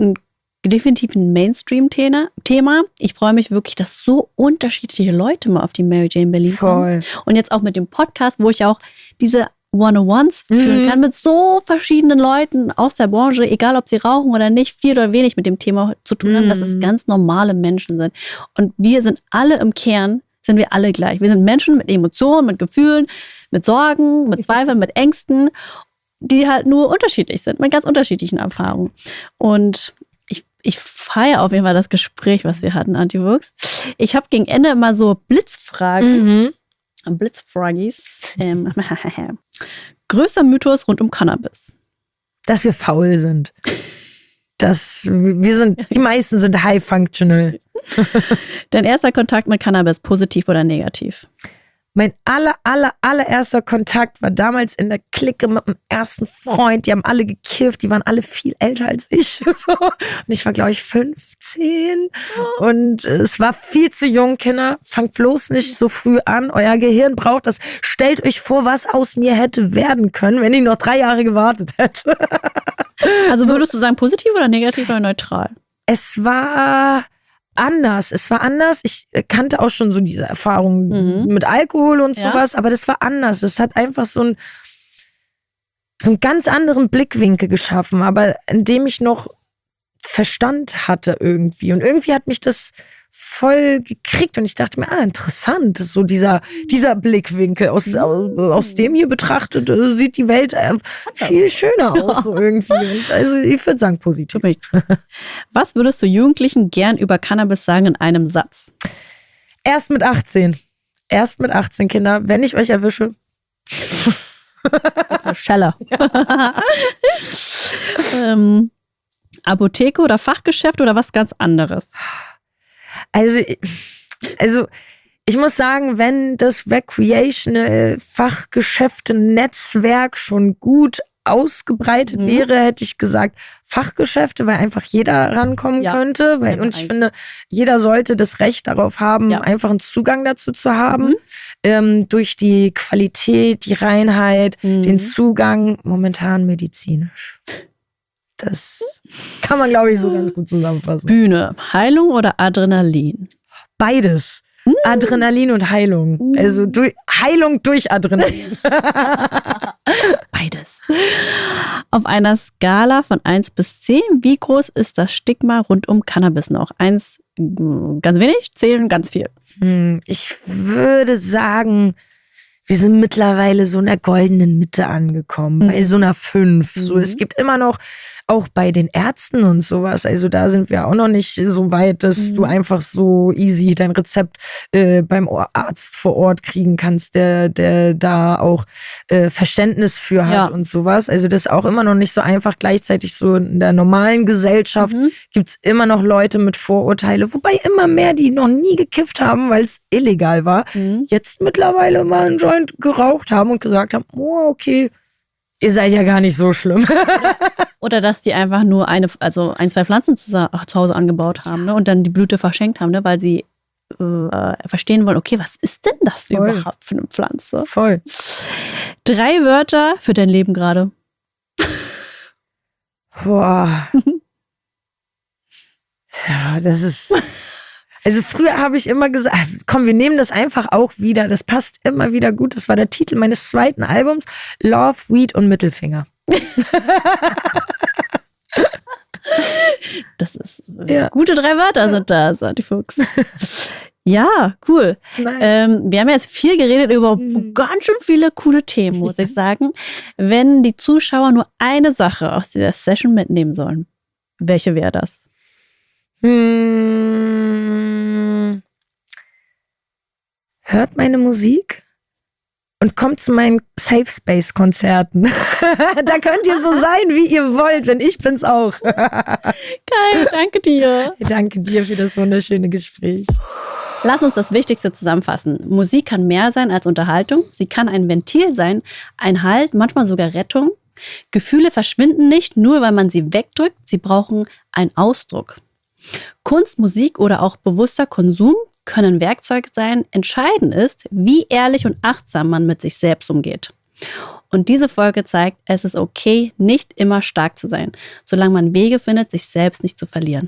[SPEAKER 2] definitiv ein Mainstream-Thema. Ich freue mich wirklich, dass so unterschiedliche Leute mal auf die Mary Jane Berlin kommen. Und jetzt auch mit dem Podcast, wo ich auch diese One-on-Ones führen kann mit so verschiedenen Leuten aus der Branche, egal ob sie rauchen oder nicht, viel oder wenig mit dem Thema zu tun haben, dass es ganz normale Menschen sind. Und wir sind alle im Kern, sind wir alle gleich. Wir sind Menschen mit Emotionen, mit Gefühlen, mit Sorgen, mit Zweifeln, mit Ängsten, die halt nur unterschiedlich sind, mit ganz unterschiedlichen Erfahrungen. Und ich feiere auf jeden Fall das Gespräch, was wir hatten, Antivox. Ich habe gegen Ende immer so Blitzfragen. Blitzfraggies. Größter Mythos rund um Cannabis.
[SPEAKER 1] Dass wir faul sind. Die meisten sind high functional.
[SPEAKER 2] Dein erster Kontakt mit Cannabis, positiv oder negativ?
[SPEAKER 1] Mein allererster Kontakt war damals in der Clique mit dem ersten Freund. Die haben alle gekifft, die waren alle viel älter als ich. So. Und ich war, glaube ich, 15. Und es war viel zu jung, Kinder. Fangt bloß nicht so früh an. Euer Gehirn braucht das. Stellt euch vor, was aus mir hätte werden können, wenn ich noch 3 Jahre gewartet hätte.
[SPEAKER 2] Also würdest du sagen, positiv oder negativ oder neutral?
[SPEAKER 1] Es war anders. Es war anders. Ich kannte auch schon so diese Erfahrungen mit Alkohol und sowas, aber das war anders. Es hat einfach so einen ganz anderen Blickwinkel geschaffen, aber indem ich noch Verstand hatte irgendwie. Und irgendwie hat mich das voll gekriegt und ich dachte mir, interessant, das ist so dieser Blickwinkel. Aus dem hier betrachtet sieht die Welt viel schöner aus, so irgendwie. Und also ich würde sagen, positiv.
[SPEAKER 2] Was würdest du Jugendlichen gern über Cannabis sagen in einem satz?
[SPEAKER 1] Erst mit 18. Erst mit 18, Kinder. Wenn ich euch erwische.
[SPEAKER 2] Also Scheller. Apotheke oder Fachgeschäft oder was ganz anderes?
[SPEAKER 1] Also ich muss sagen, wenn das Recreational Fachgeschäfte-Netzwerk schon gut ausgebreitet wäre, hätte ich gesagt Fachgeschäfte, weil einfach jeder rankommen könnte. Und ich finde, jeder sollte das Recht darauf haben, einfach einen Zugang dazu zu haben. Durch die Qualität, die Reinheit, den Zugang, momentan medizinisch. Das kann man, glaube ich, so ganz gut zusammenfassen.
[SPEAKER 2] Bühne, Heilung oder Adrenalin?
[SPEAKER 1] Beides. Adrenalin und Heilung. Also Heilung durch Adrenalin.
[SPEAKER 2] Beides. Auf einer Skala von 1 bis 10, wie groß ist das Stigma rund um Cannabis noch? 1 ganz wenig, 10 ganz viel.
[SPEAKER 1] Ich würde sagen, wir sind mittlerweile so in der goldenen Mitte angekommen, bei so einer 5. So, es gibt immer noch, auch bei den Ärzten und sowas, also da sind wir auch noch nicht so weit, dass du einfach so easy dein Rezept beim Arzt vor Ort kriegen kannst, der da auch Verständnis für hat und sowas. Also das ist auch immer noch nicht so einfach. Gleichzeitig so in der normalen Gesellschaft gibt's immer noch Leute mit Vorurteile, wobei immer mehr, die noch nie gekifft haben, weil es illegal war, jetzt mittlerweile mal einen Joint geraucht haben und gesagt haben, oh, okay, ihr seid ja gar nicht so schlimm.
[SPEAKER 2] Oder dass die einfach nur ein, 2 Pflanzen zu Hause angebaut haben, ne, und dann die Blüte verschenkt haben, ne, weil sie verstehen wollen, okay, was ist denn das überhaupt für eine Pflanze?
[SPEAKER 1] Voll.
[SPEAKER 2] 3 Wörter für dein Leben gerade.
[SPEAKER 1] Boah. Ja, das ist... Also früher habe ich immer gesagt, komm, wir nehmen das einfach auch wieder. Das passt immer wieder gut. Das war der Titel meines 2. Albums. Love, Weed und Mittelfinger.
[SPEAKER 2] Das ist gute 3 Wörter sind das, Santi Fuchs. Ja, cool. Wir haben ja jetzt viel geredet über ganz schön viele coole Themen, muss ich sagen. Wenn die Zuschauer nur eine Sache aus dieser Session mitnehmen sollen, welche wäre das?
[SPEAKER 1] Hört meine Musik und kommt zu meinen Safe Space Konzerten. Da könnt ihr so sein, wie ihr wollt, denn ich bin's auch.
[SPEAKER 2] Geil, danke dir.
[SPEAKER 1] Danke dir für das wunderschöne Gespräch.
[SPEAKER 2] Lass uns das Wichtigste zusammenfassen. Musik kann mehr sein als Unterhaltung. Sie kann ein Ventil sein, ein Halt, manchmal sogar Rettung. Gefühle verschwinden nicht, nur weil man sie wegdrückt. Sie brauchen einen Ausdruck. Kunst, Musik oder auch bewusster Konsum können Werkzeug sein. Entscheidend ist, wie ehrlich und achtsam man mit sich selbst umgeht. Und diese Folge zeigt, es ist okay, nicht immer stark zu sein, solange man Wege findet, sich selbst nicht zu verlieren.